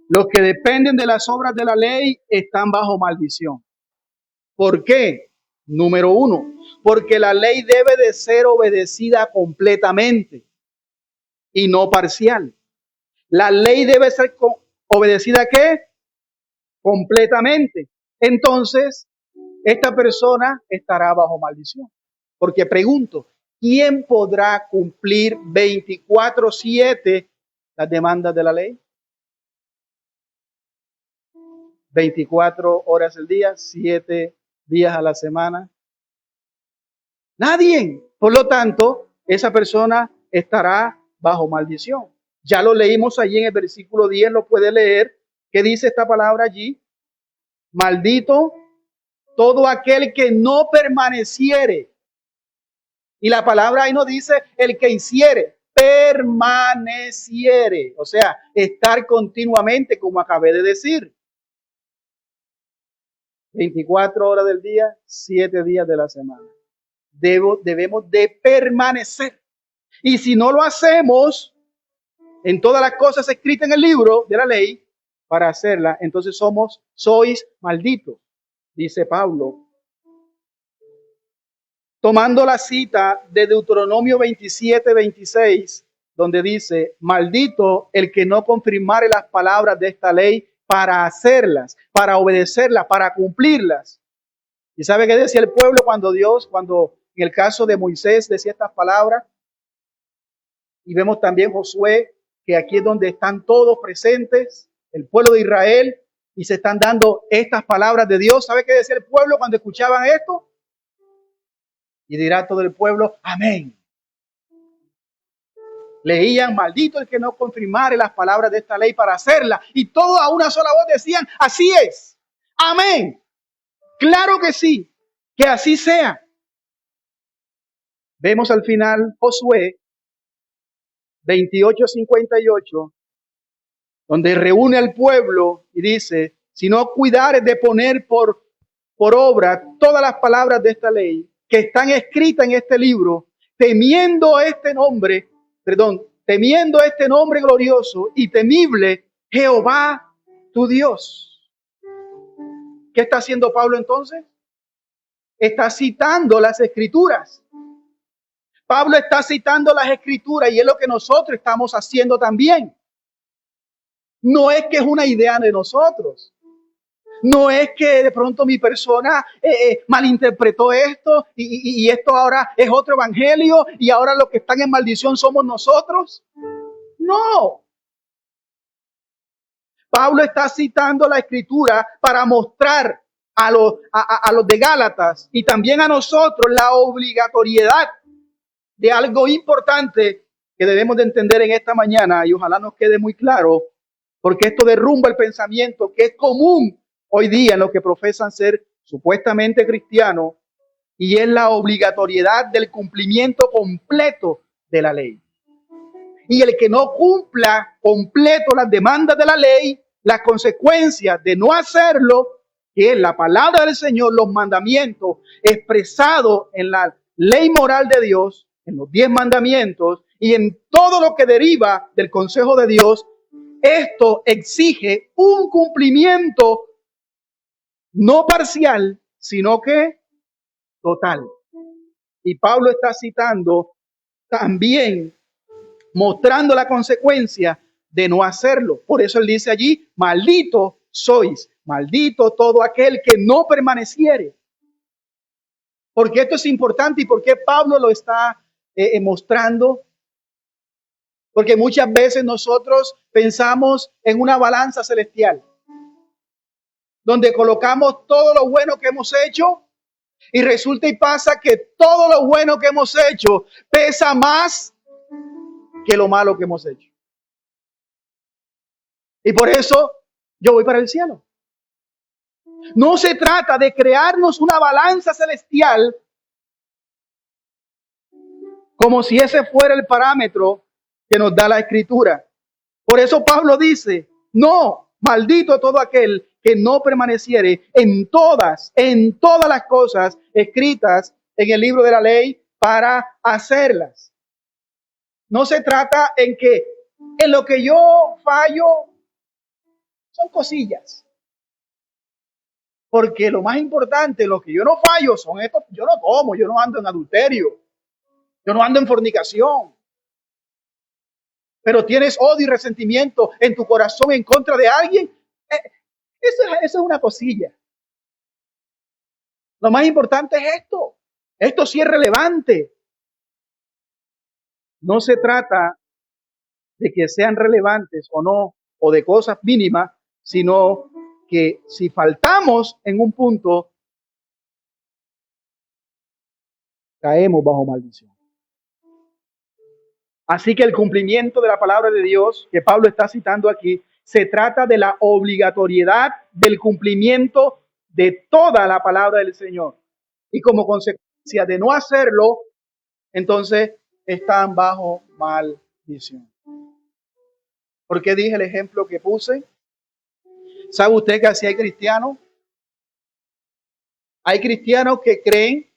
Los que dependen de las obras de la ley están bajo maldición. ¿Por qué? Número uno, porque la ley debe de ser obedecida completamente y no parcial. La ley debe ser obedecida ¿qué? Completamente. Entonces, esta persona estará bajo maldición. Porque pregunto, ¿quién podrá cumplir 24/7 las demandas de la ley? 24 horas al día, 7 días a la semana. Nadie. Por lo tanto, esa persona estará bajo maldición. Ya lo leímos allí en el versículo 10, lo puede leer. ¿Qué dice esta palabra allí? Maldito todo aquel que no permaneciere. Y la palabra ahí no dice el que hiciere, permaneciere. O sea, estar continuamente, como acabé de decir. 24 horas del día, 7 días de la semana. Debemos de permanecer. Y si no lo hacemos en todas las cosas escritas en el libro de la ley, para hacerla, entonces sois malditos, dice Pablo. Tomando la cita de Deuteronomio 27:26, donde dice, maldito el que no confirmare las palabras de esta ley para hacerlas, para obedecerlas, para cumplirlas. ¿Y sabe qué decía el pueblo cuando en el caso de Moisés decía estas palabras? Y vemos también Josué, que aquí es donde están todos presentes, el pueblo de Israel, y se están dando estas palabras de Dios. ¿Sabe qué decía el pueblo cuando escuchaban esto? Y dirá todo el pueblo, amén. Leían, maldito el que no confirmare las palabras de esta ley para hacerla. Y todos a una sola voz decían, así es, amén. Claro que sí, que así sea. Vemos al final Josué 28:58, donde reúne al pueblo y dice, si no cuidares de poner por obra todas las palabras de esta ley que están escritas en este libro, temiendo este nombre glorioso y temible, Jehová tu Dios. ¿Qué está haciendo Pablo entonces? Está citando las escrituras. Pablo está citando las escrituras y es lo que nosotros estamos haciendo también. No es que es una idea de nosotros. No es que de pronto mi persona malinterpretó esto y esto ahora es otro evangelio y ahora los que están en maldición somos nosotros. No. Pablo está citando la escritura para mostrar a los de Gálatas y también a nosotros la obligatoriedad de algo importante que debemos de entender en esta mañana y ojalá nos quede muy claro, porque esto derrumba el pensamiento que es común hoy día en los que profesan ser supuestamente cristianos, y es la obligatoriedad del cumplimiento completo de la ley. Y el que no cumpla completo las demandas de la ley, las consecuencias de no hacerlo, que es la palabra del Señor, los mandamientos expresados en la ley moral de Dios, en los 10 mandamientos y en todo lo que deriva del consejo de Dios, esto exige un cumplimiento no parcial, sino que total. Y Pablo está citando también, mostrando la consecuencia de no hacerlo. Por eso él dice allí, maldito sois, maldito todo aquel que no permaneciere. Porque esto es importante y porque Pablo lo está mostrando. Porque muchas veces nosotros pensamos en una balanza celestial, donde colocamos todo lo bueno que hemos hecho y resulta y pasa que todo lo bueno que hemos hecho pesa más que lo malo que hemos hecho. Y por eso yo voy para el cielo. No se trata de crearnos una balanza celestial como si ese fuera el parámetro que nos da la escritura. Por eso Pablo dice, no, maldito todo aquel que no permaneciere en todas las cosas escritas en el libro de la ley para hacerlas. No se trata en que en lo que yo fallo son cosillas. Porque lo más importante, lo que yo no fallo son estos, yo no tomo, yo no ando en adulterio, yo no ando en fornicación. Pero tienes odio y resentimiento en tu corazón en contra de alguien, eso es una cosilla. Lo más importante es esto. Esto sí es relevante. No se trata de que sean relevantes o no, o de cosas mínimas, sino que si faltamos en un punto, caemos bajo maldición. Así que el cumplimiento de la palabra de Dios que Pablo está citando aquí, se trata de la obligatoriedad del cumplimiento de toda la palabra del Señor. Y como consecuencia de no hacerlo, entonces están bajo maldición. ¿Por qué dije el ejemplo que puse? ¿Sabe usted que así hay cristianos? Hay cristianos que creen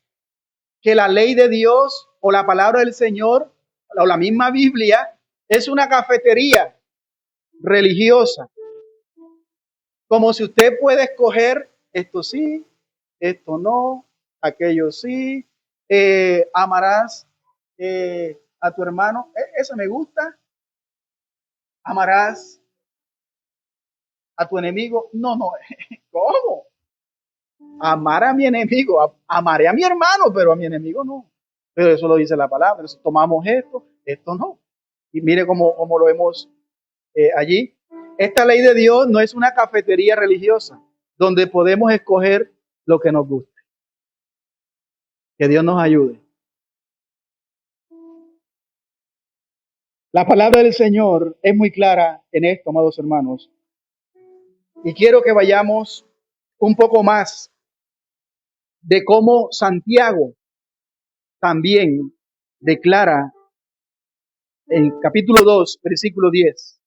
que la ley de Dios o la palabra del Señor o la misma Biblia es una cafetería religiosa. Como si usted puede escoger esto sí, esto no, aquello sí, amarás a tu hermano, eso me gusta, amarás a tu enemigo, no, ¿cómo? Amar a mi enemigo, amaré a mi hermano, pero a mi enemigo no. Pero eso lo dice la palabra, entonces tomamos esto no. Y mire cómo lo vemos allí. Esta ley de Dios no es una cafetería religiosa donde podemos escoger lo que nos guste. Que Dios nos ayude. La palabra del Señor es muy clara en esto, amados hermanos. Y quiero que vayamos un poco más de cómo Santiago también declara en capítulo 2, versículo 10,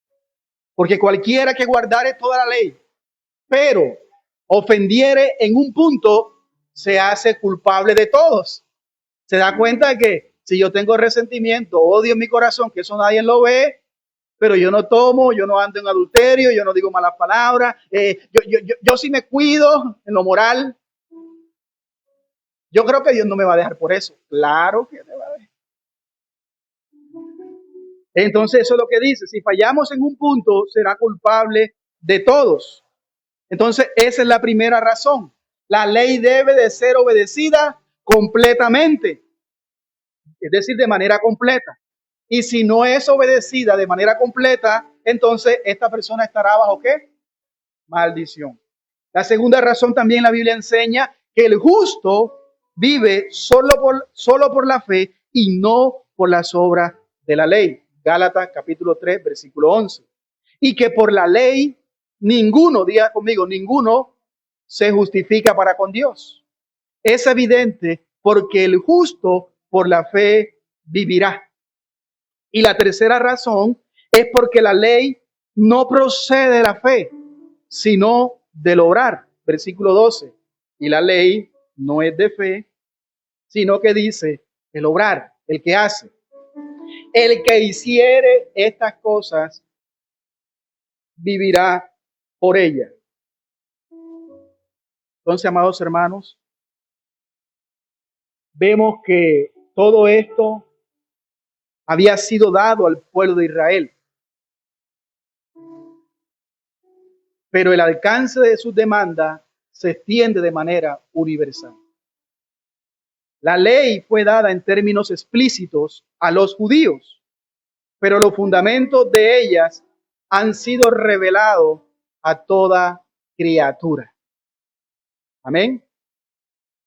porque cualquiera que guardare toda la ley, pero ofendiere en un punto, se hace culpable de todos. Se da cuenta de que si yo tengo resentimiento, odio en mi corazón, que eso nadie lo ve, pero yo no tomo, yo no ando en adulterio, yo no digo malas palabras, yo sí me cuido en lo moral. Yo creo que Dios no me va a dejar por eso. Claro que me va a dejar. Entonces eso es lo que dice, si fallamos en un punto, será culpable de todos. Entonces esa es la primera razón. La ley debe de ser obedecida completamente, es decir, de manera completa. Y si no es obedecida de manera completa, entonces esta persona estará bajo ¿qué? Maldición. La segunda razón también la Biblia enseña que el justo vive solo por la fe y no por las obras de la ley. Gálatas capítulo 3, versículo 11. Y que por la ley ninguno, diga conmigo, ninguno se justifica para con Dios. Es evidente porque el justo por la fe vivirá. Y la tercera razón es porque la ley no procede de la fe, sino del obrar. Versículo 12. Y la ley no es de fe, sino que dice el obrar, el que hace. El que hiciere estas cosas vivirá por ellas. Entonces, amados hermanos, vemos que todo esto había sido dado al pueblo de Israel, pero el alcance de sus demandas se extiende de manera universal. La ley fue dada en términos explícitos a los judíos, pero los fundamentos de ellas han sido revelados a toda criatura. Amén.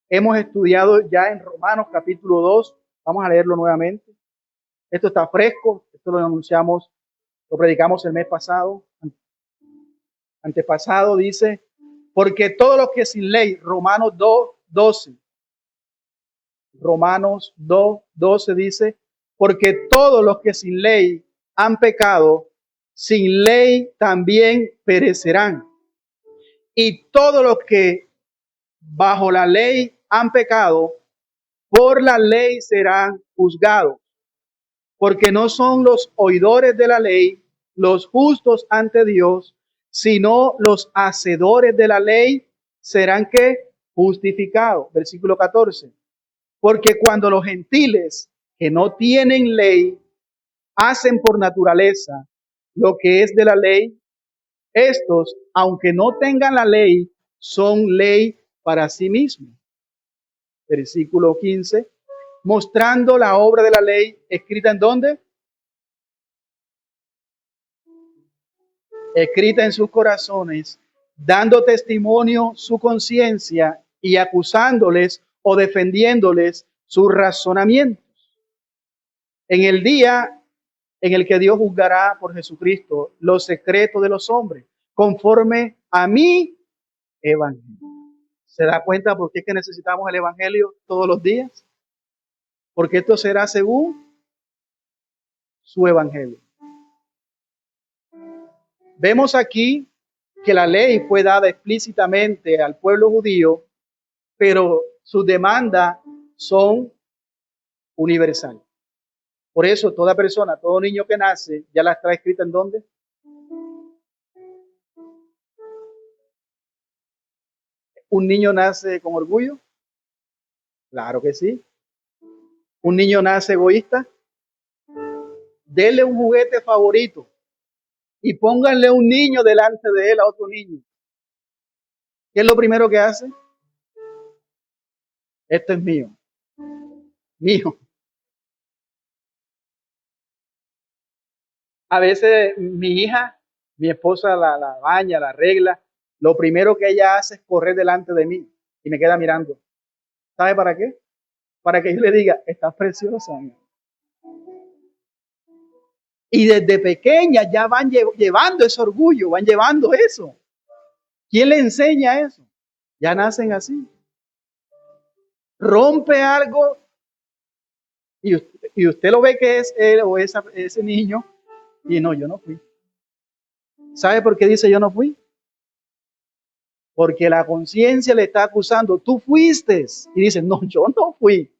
Hemos estudiado ya en Romanos capítulo 2. Vamos a leerlo nuevamente. Esto está fresco. Esto lo anunciamos, lo predicamos el mes pasado. Antepasado dice, porque todos los que sin ley, Romanos 2:12. Romanos 2:12 dice, porque todos los que sin ley han pecado, sin ley también perecerán. Y todos los que bajo la ley han pecado, por la ley serán juzgados. Porque no son los oidores de la ley los justos ante Dios, sino los hacedores de la ley serán que justificados. Versículo 14. Porque cuando los gentiles que no tienen ley hacen por naturaleza lo que es de la ley, estos, aunque no tengan la ley, son ley para sí mismos. Versículo 15. Mostrando la obra de la ley escrita en ¿dónde? Escrita en sus corazones, dando testimonio su conciencia y acusándoles o defendiéndoles sus razonamientos. En el día en el que Dios juzgará por Jesucristo los secretos de los hombres, conforme a mi evangelio. ¿Se da cuenta por qué es que necesitamos el evangelio todos los días? Porque esto será según su evangelio. Vemos aquí que la ley fue dada explícitamente al pueblo judío, pero sus demandas son universales. Por eso toda persona, todo niño que nace, ya la está escrita en ¿dónde? ¿Un niño nace con orgullo? Claro que sí. ¿Un niño nace egoísta? Dele un juguete favorito y pónganle un niño delante de él a otro niño. ¿Qué es lo primero que hace? Esto es mío. Mío. A veces mi hija, mi esposa la baña, la arregla. Lo primero que ella hace es correr delante de mí y me queda mirando. ¿Sabe para qué? Para que yo le diga, estás preciosa. Y desde pequeña ya van llevando ese orgullo, van llevando eso. ¿Quién le enseña eso? Ya nacen así. Rompe algo Y usted lo ve que es él o ese niño, y no, yo no fui. ¿Sabe por qué dice yo no fui? Porque la conciencia le está acusando, tú fuiste. Y dice, no, yo no fui.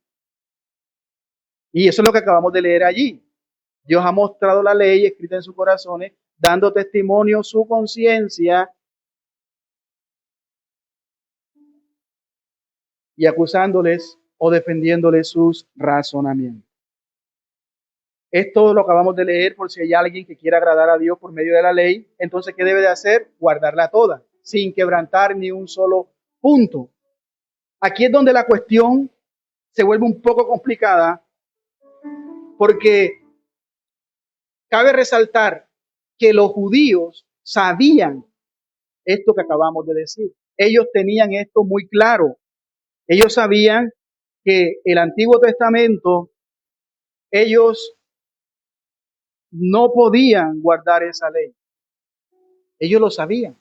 Y eso es lo que acabamos de leer allí. Dios ha mostrado la ley escrita en sus corazones, dando testimonio su conciencia y acusándoles o defendiéndoles sus razonamientos. Esto lo acabamos de leer por si hay alguien que quiera agradar a Dios por medio de la ley. Entonces, ¿qué debe de hacer? Guardarla toda, sin quebrantar ni un solo punto. Aquí es donde la cuestión se vuelve un poco complicada, porque cabe resaltar que los judíos sabían esto que acabamos de decir. Ellos tenían esto muy claro. Ellos sabían que el Antiguo Testamento, ellos no podían guardar esa ley. Ellos lo sabían.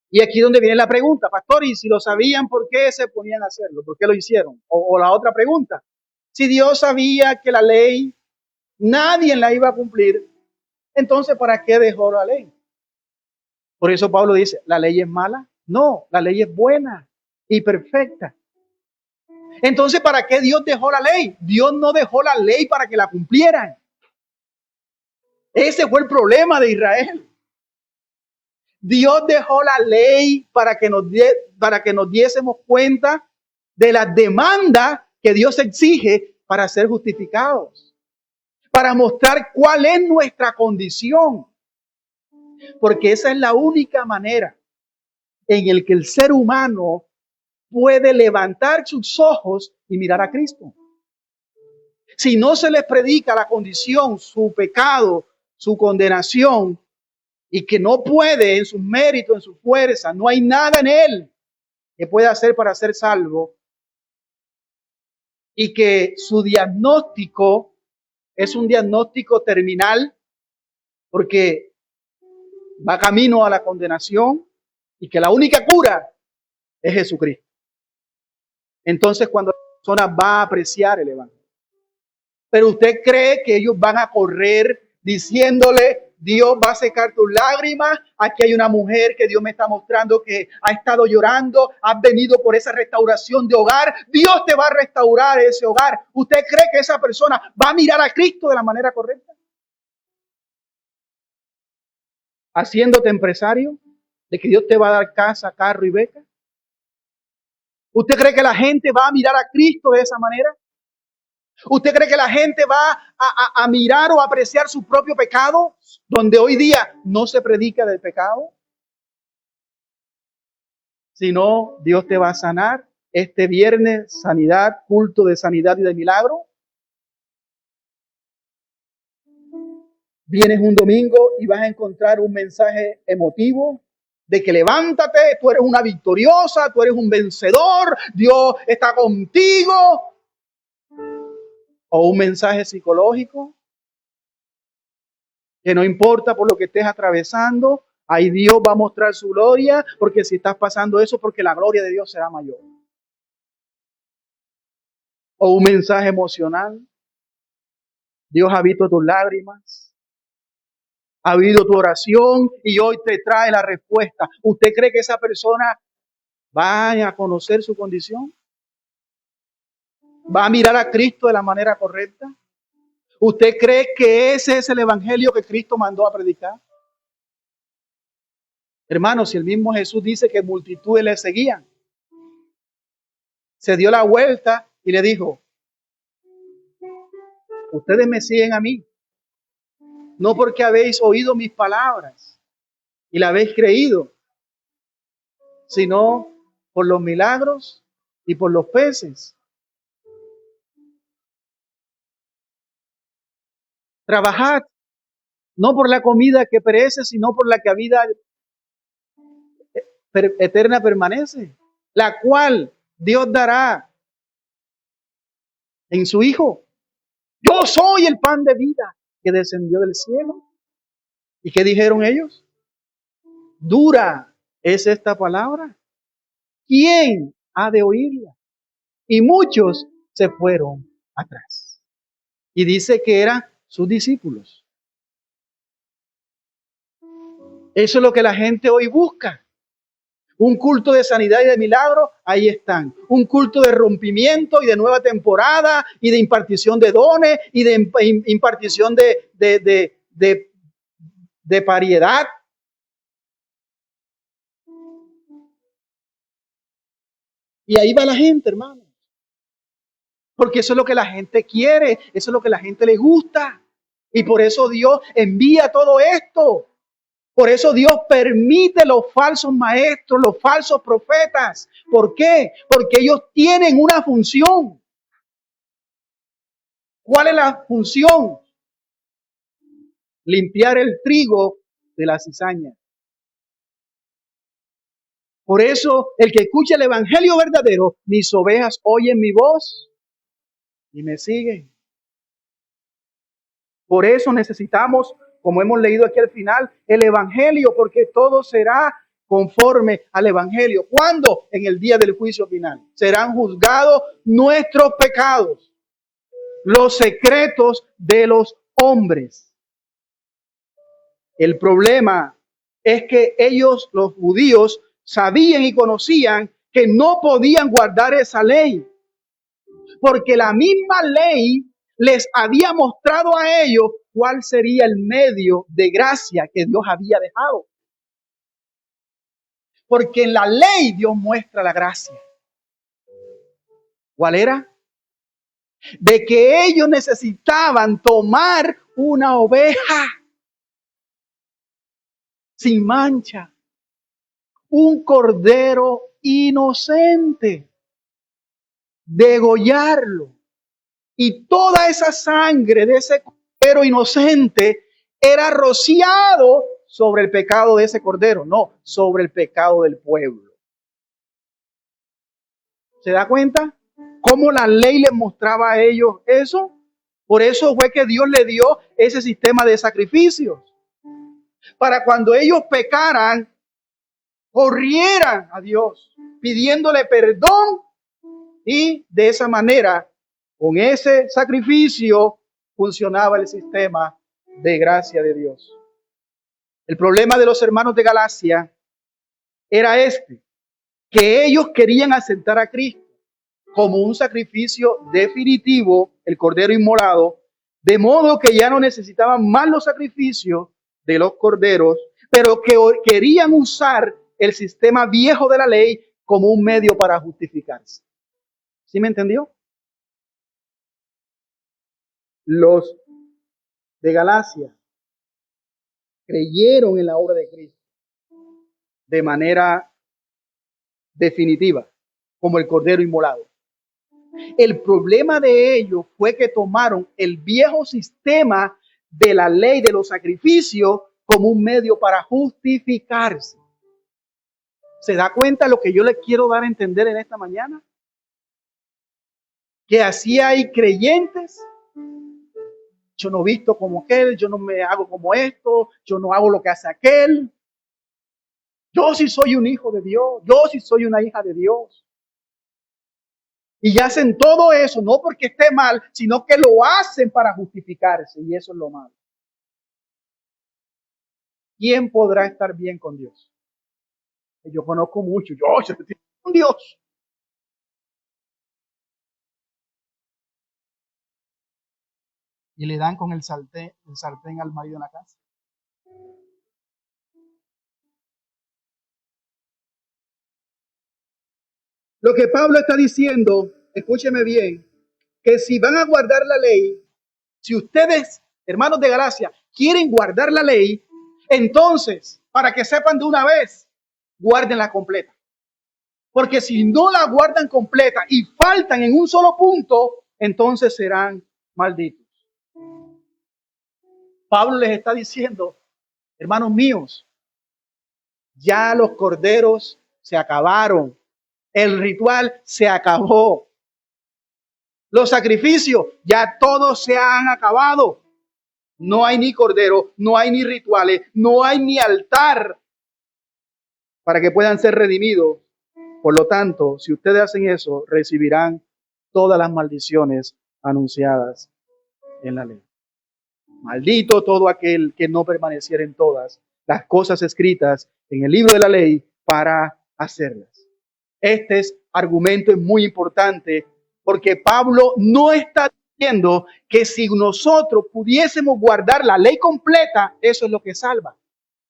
Y aquí es donde viene la pregunta, pastor, y si lo sabían, ¿por qué se ponían a hacerlo? ¿Por qué lo hicieron? O la otra pregunta, si Dios sabía que la ley nadie la iba a cumplir, entonces ¿para qué dejó la ley? Por eso Pablo dice, ¿la ley es mala? No, la ley es buena y perfecta. Entonces, ¿para qué Dios dejó la ley? Dios no dejó la ley para que la cumplieran. Ese fue el problema de Israel. Dios dejó la ley para que nos diésemos cuenta de las demandas que Dios exige para ser justificados, para mostrar cuál es nuestra condición, porque esa es la única manera en el que el ser humano puede levantar sus ojos y mirar a Cristo. Si no se les predica la condición, su pecado, su condenación, y que no puede en sus méritos, en su fuerza, no hay nada en él que pueda hacer para ser salvo, y que su diagnóstico es un diagnóstico terminal porque va camino a la condenación y que la única cura es Jesucristo. Entonces, cuando la persona va a apreciar el evangelio, pero usted cree que ellos van a correr diciéndole, Dios va a secar tus lágrimas, aquí hay una mujer que Dios me está mostrando que ha estado llorando, has venido por esa restauración de hogar, Dios te va a restaurar ese hogar. ¿Usted cree que esa persona va a mirar a Cristo de la manera correcta? Haciéndote empresario, de que Dios te va a dar casa, carro y beca. ¿Usted cree que la gente va a mirar a Cristo de esa manera? ¿Usted cree que la gente va a mirar o a apreciar su propio pecado, donde hoy día no se predica del pecado? Sino Dios te va a sanar. Este viernes, sanidad, culto de sanidad y de milagro. Vienes un domingo y vas a encontrar un mensaje emotivo de que levántate, tú eres una victoriosa, tú eres un vencedor, Dios está contigo. O un mensaje psicológico que no importa por lo que estés atravesando, ahí Dios va a mostrar su gloria, porque si estás pasando eso, porque la gloria de Dios será mayor. O un mensaje emocional, Dios ha visto tus lágrimas, ha oído tu oración y hoy te trae la respuesta. ¿Usted cree que esa persona va a conocer su condición? ¿Va a mirar a Cristo de la manera correcta? ¿Usted cree que ese es el evangelio que Cristo mandó a predicar? Hermanos, si el mismo Jesús dice que multitudes le seguían, se dio la vuelta y le dijo, ustedes me siguen a mí, no porque habéis oído mis palabras y la habéis creído, sino por los milagros y por los peces. Trabajad, no por la comida que perece, sino por la que a vida eterna permanece, la cual Dios dará en su Hijo. Yo soy el pan de vida que descendió del cielo. ¿Y qué dijeron ellos? Dura es esta palabra. ¿Quién ha de oírla? Y muchos se fueron atrás. Y dice que eran sus discípulos. Eso es lo que la gente hoy busca. Un culto de sanidad y de milagro, ahí están. Un culto de rompimiento y de nueva temporada y de impartición de dones y de impartición de pariedad. Y ahí va la gente, hermano. Porque eso es lo que la gente quiere, eso es lo que la gente le gusta. Y por eso Dios envía todo esto. Por eso Dios permite los falsos maestros, los falsos profetas. ¿Por qué? Porque ellos tienen una función. ¿Cuál es la función? Limpiar el trigo de la cizaña. Por eso el que escucha el evangelio verdadero, mis ovejas oyen mi voz y me siguen. Por eso necesitamos, como hemos leído aquí al final, el evangelio, porque todo será conforme al evangelio. ¿Cuándo? En el día del juicio final. Serán juzgados nuestros pecados, los secretos de los hombres. El problema es que ellos, los judíos, sabían y conocían que no podían guardar esa ley, porque la misma ley les había mostrado a ellos cuál sería el medio de gracia que Dios había dejado. Porque en la ley Dios muestra la gracia. ¿Cuál era? De que ellos necesitaban tomar una oveja sin mancha, un cordero inocente, degollarlo. Y toda esa sangre de ese cordero inocente era rociado sobre el pecado de ese cordero, no, sobre el pecado del pueblo. ¿Se da cuenta cómo la ley les mostraba a ellos eso? Por eso fue que Dios le dio ese sistema de sacrificios. Para cuando ellos pecaran, corrieran a Dios pidiéndole perdón y de esa manera, con ese sacrificio, funcionaba el sistema de gracia de Dios. El problema de los hermanos de Galacia era que ellos querían aceptar a Cristo como un sacrificio definitivo, el cordero inmolado, de modo que ya no necesitaban más los sacrificios de los corderos, pero que querían usar el sistema viejo de la ley como un medio para justificarse. ¿Sí me entendió? Los de Galacia creyeron en la obra de Cristo de manera definitiva, como el cordero inmolado. El problema de ellos fue que tomaron el viejo sistema de la ley de los sacrificios como un medio para justificarse. ¿Se da cuenta lo que yo le quiero dar a entender en esta mañana? Que así hay creyentes. Yo no visto como aquel, yo no me hago como esto, yo no hago lo que hace aquel. Yo sí soy un hijo de Dios, yo sí soy una hija de Dios. Y hacen todo eso, no porque esté mal, sino que lo hacen para justificarse, y eso es lo malo. ¿Quién podrá estar bien con Dios? Yo conozco mucho, yo estoy con Dios. Y le dan con el sartén al marido en la casa. Lo que Pablo está diciendo, escúcheme bien, que si van a guardar la ley, si ustedes, hermanos de Galacia, quieren guardar la ley, entonces, para que sepan de una vez, guárdenla completa. Porque si no la guardan completa y faltan en un solo punto, entonces serán malditos. Pablo les está diciendo, hermanos míos, ya los corderos se acabaron. El ritual se acabó. Los sacrificios ya todos se han acabado. No hay ni cordero, no hay ni rituales, no hay ni altar para que puedan ser redimidos. Por lo tanto, si ustedes hacen eso, recibirán todas las maldiciones anunciadas. en la ley. Maldito todo aquel que no permaneciera en todas las cosas escritas en el libro de la ley para hacerlas. Este argumento es muy importante porque Pablo no está diciendo que si nosotros pudiésemos guardar la ley completa, eso es lo que salva.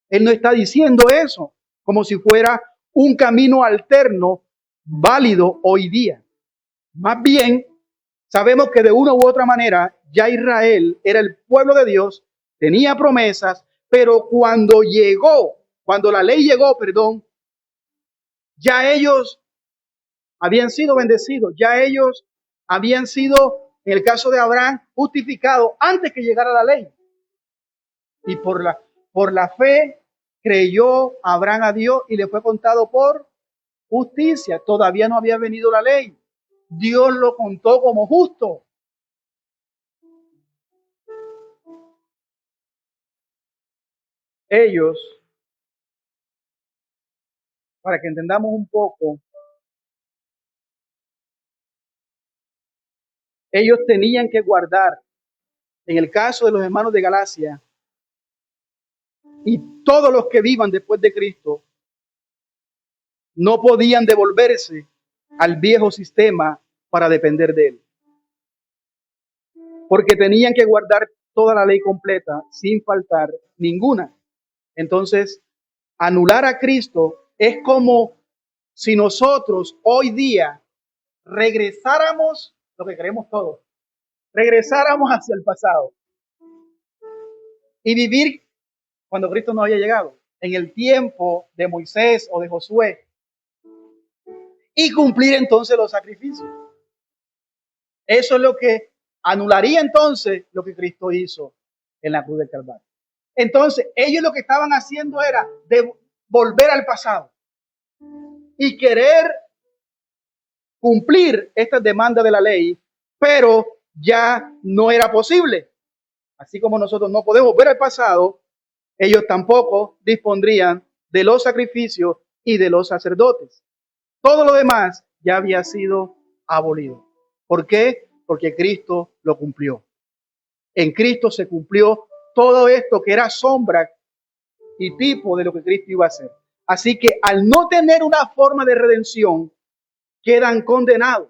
Él no está diciendo eso como si fuera un camino alterno válido hoy día. Más bien, sabemos que de una u otra manera ya Israel era el pueblo de Dios, tenía promesas, pero cuando la ley llegó, ya ellos habían sido bendecidos, ya ellos habían sido, en el caso de Abraham, justificados antes que llegara la ley. Y por la fe creyó Abraham a Dios y le fue contado por justicia. Todavía no había venido la ley. Dios lo contó como justo. Ellos, para que entendamos un poco, ellos tenían que guardar, en el caso de los hermanos de Galacia y todos los que vivan después de Cristo, no podían devolverse al viejo sistema para depender de él. Porque tenían que guardar toda la ley completa sin faltar ninguna. Entonces, anular a Cristo es como si nosotros hoy día regresáramos, lo que queremos todos, regresáramos hacia el pasado y vivir cuando Cristo no había llegado, en el tiempo de Moisés o de Josué, y cumplir entonces los sacrificios. Eso es lo que anularía entonces lo que Cristo hizo en la cruz del Calvario. Entonces, ellos lo que estaban haciendo era de volver al pasado y querer cumplir estas demandas de la ley, pero ya no era posible. Así como nosotros no podemos ver al pasado, ellos tampoco dispondrían de los sacrificios y de los sacerdotes. Todo lo demás ya había sido abolido. ¿Por qué? Porque Cristo lo cumplió. En Cristo se cumplió todo esto que era sombra y tipo de lo que Cristo iba a hacer. Así que al no tener una forma de redención, quedan condenados.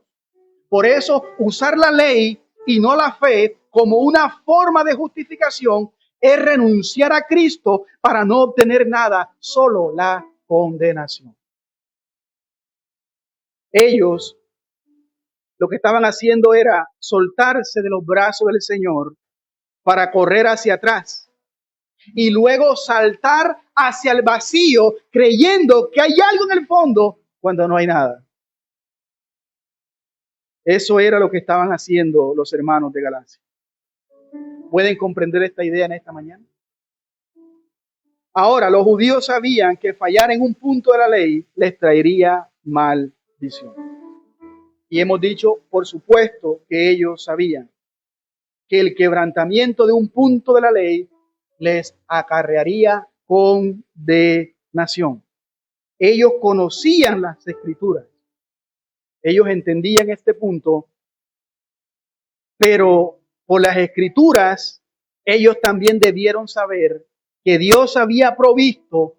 Por eso, usar la ley y no la fe como una forma de justificación es renunciar a Cristo para no obtener nada, solo la condenación. Ellos lo que estaban haciendo era soltarse de los brazos del Señor para correr hacia atrás y luego saltar hacia el vacío creyendo que hay algo en el fondo cuando no hay nada. Eso era lo que estaban haciendo los hermanos de Galacia. ¿Pueden comprender esta idea en esta mañana? Ahora, los judíos sabían que fallar en un punto de la ley les traería maldición. Y hemos dicho, por supuesto, que ellos sabían que el quebrantamiento de un punto de la ley les acarrearía condenación. Ellos conocían las escrituras. Ellos entendían este punto, pero por las escrituras, ellos también debieron saber que Dios había provisto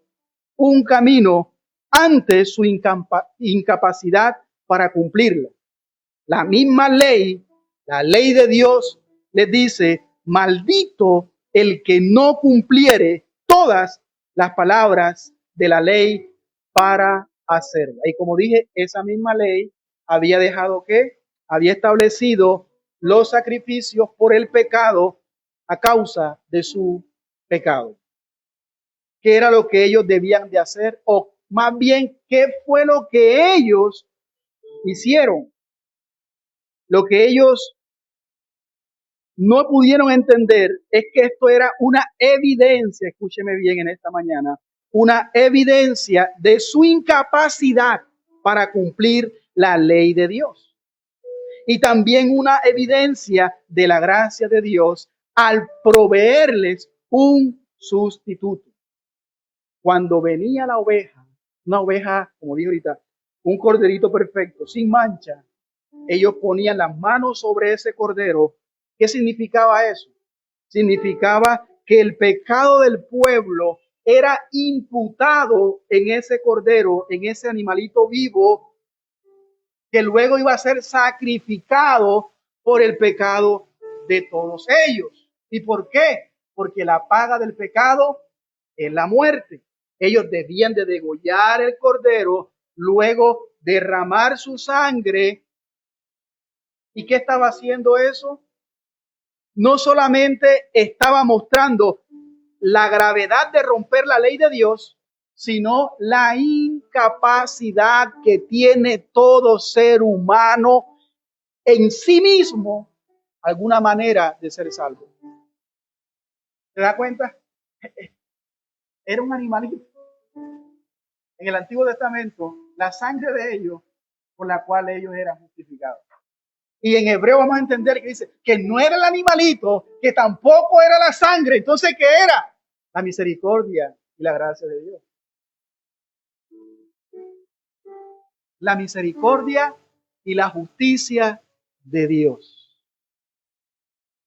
un camino ante su incapacidad para cumplirla. La misma ley, la ley de Dios, les dice, maldito el que no cumpliere todas las palabras de la ley para hacerla. Y como dije, esa misma ley había dejado que, había establecido los sacrificios por el pecado a causa de su pecado. ¿Qué era lo que ellos debían de hacer? O más bien, ¿qué fue lo que ellos hicieron? Lo que ellos no pudieron entender es que esto era una evidencia, escúcheme bien en esta mañana, una evidencia de su incapacidad para cumplir la ley de Dios. Y también una evidencia de la gracia de Dios al proveerles un sustituto. Cuando venía la oveja, una oveja, como dije ahorita, un corderito perfecto, sin mancha, ellos ponían las manos sobre ese cordero ¿Qué significaba eso? Significaba que el pecado del pueblo era imputado en ese cordero, en ese animalito vivo, que luego iba a ser sacrificado por el pecado de todos ellos. ¿Y por qué? Porque la paga del pecado es la muerte. Ellos debían de degollar el cordero, luego derramar su sangre. ¿Y qué estaba haciendo eso? No solamente estaba mostrando la gravedad de romper la ley de Dios, sino la incapacidad que tiene todo ser humano en sí mismo, alguna manera de ser salvo. ¿Se da cuenta? Era un animalito. En el Antiguo Testamento, la sangre de ellos, por la cual ellos eran justificados. Y en hebreo vamos a entender que dice que no era el animalito, que tampoco era la sangre. Entonces, ¿qué era? La misericordia y la gracia de Dios. La misericordia y la justicia de Dios.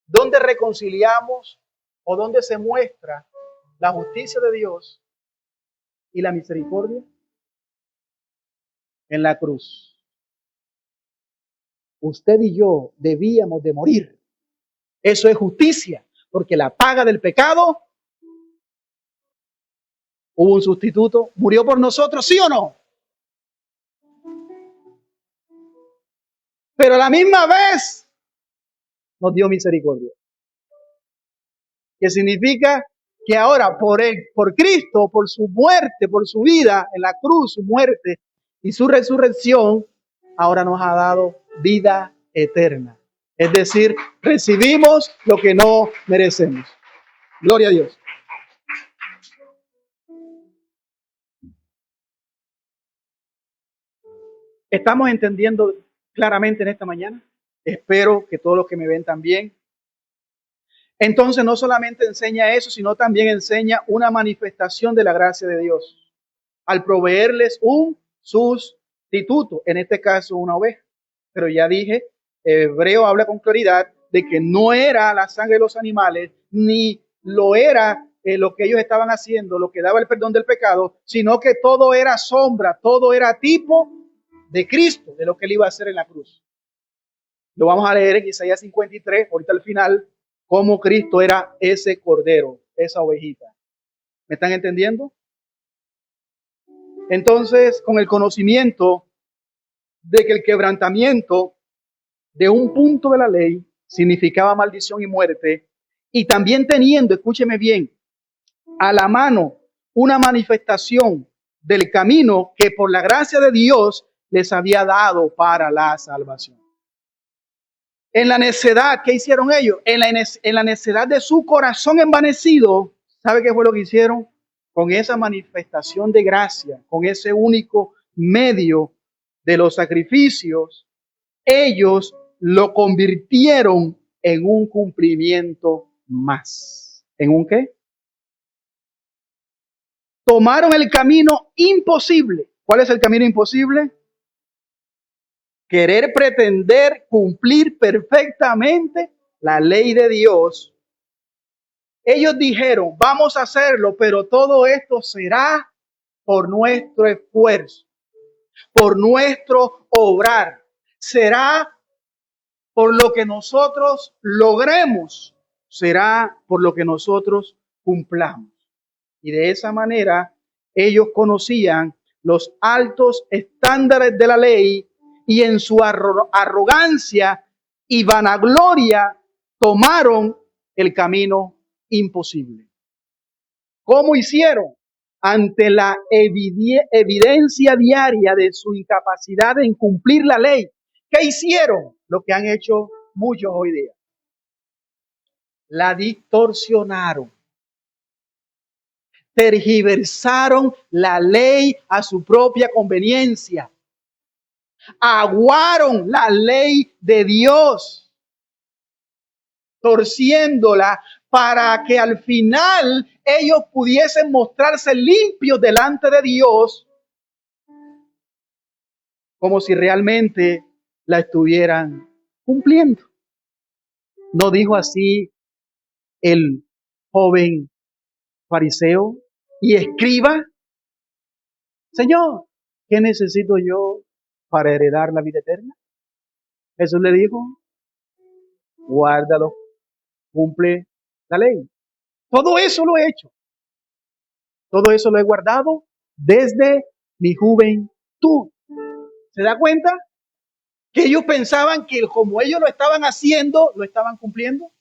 ¿Dónde reconciliamos o dónde se muestra la justicia de Dios y la misericordia? En la cruz. Usted y yo debíamos de morir. Eso es justicia, porque la paga del pecado, hubo un sustituto, murió por nosotros, ¿sí o no? Pero a la misma vez nos dio misericordia. Que significa que ahora por Cristo, por su muerte, por su vida en la cruz, su muerte y su resurrección, ahora nos ha dado vida eterna. Es decir, recibimos lo que no merecemos. Gloria a Dios. ¿Estamos entendiendo claramente en esta mañana? Espero que todos los que me ven también. Entonces no solamente enseña eso, sino también enseña una manifestación de la gracia de Dios al proveerles un sustituto, en este caso una oveja. Pero ya dije, Hebreo habla con claridad de que no era la sangre de los animales, ni lo era lo que ellos estaban haciendo, lo que daba el perdón del pecado, sino que todo era sombra, todo era tipo de Cristo, de lo que él iba a hacer en la cruz. Lo vamos a leer en Isaías 53, ahorita al final, cómo Cristo era ese cordero, esa ovejita. ¿Me están entendiendo? Entonces, con el conocimiento de que el quebrantamiento de un punto de la ley significaba maldición y muerte, y también teniendo, escúcheme bien, a la mano una manifestación del camino que por la gracia de Dios les había dado para la salvación. En la necedad, ¿qué hicieron ellos? En la necedad de su corazón envanecido, ¿sabe qué fue lo que hicieron? Con esa manifestación de gracia, con ese único medio de los sacrificios, ellos lo convirtieron en un cumplimiento más. ¿En un qué? Tomaron el camino imposible. ¿Cuál es el camino imposible? Querer pretender cumplir perfectamente la ley de Dios. Ellos dijeron, vamos a hacerlo, pero todo esto será por nuestro esfuerzo, por nuestro obrar. Será por lo que nosotros logremos, será por lo que nosotros cumplamos. Y de esa manera ellos conocían los altos estándares de la ley y en su arrogancia y vanagloria tomaron el camino imposible. ¿Cómo hicieron? Ante la evidencia diaria de su incapacidad en cumplir la ley. ¿Qué hicieron? Lo que han hecho muchos hoy día. La distorsionaron. Tergiversaron la ley a su propia conveniencia. Aguaron la ley de Dios, torciéndola para que al final ellos pudiesen mostrarse limpios delante de Dios, como si realmente la estuvieran cumpliendo. ¿No dijo así el joven fariseo y escriba? Señor, ¿qué necesito yo para heredar la vida eterna? Jesús le dijo, guárdalo, cumple la ley. Todo eso lo he hecho. Todo eso lo he guardado desde mi juventud. ¿Se da cuenta? Que ellos pensaban que como ellos lo estaban haciendo, lo estaban cumpliendo.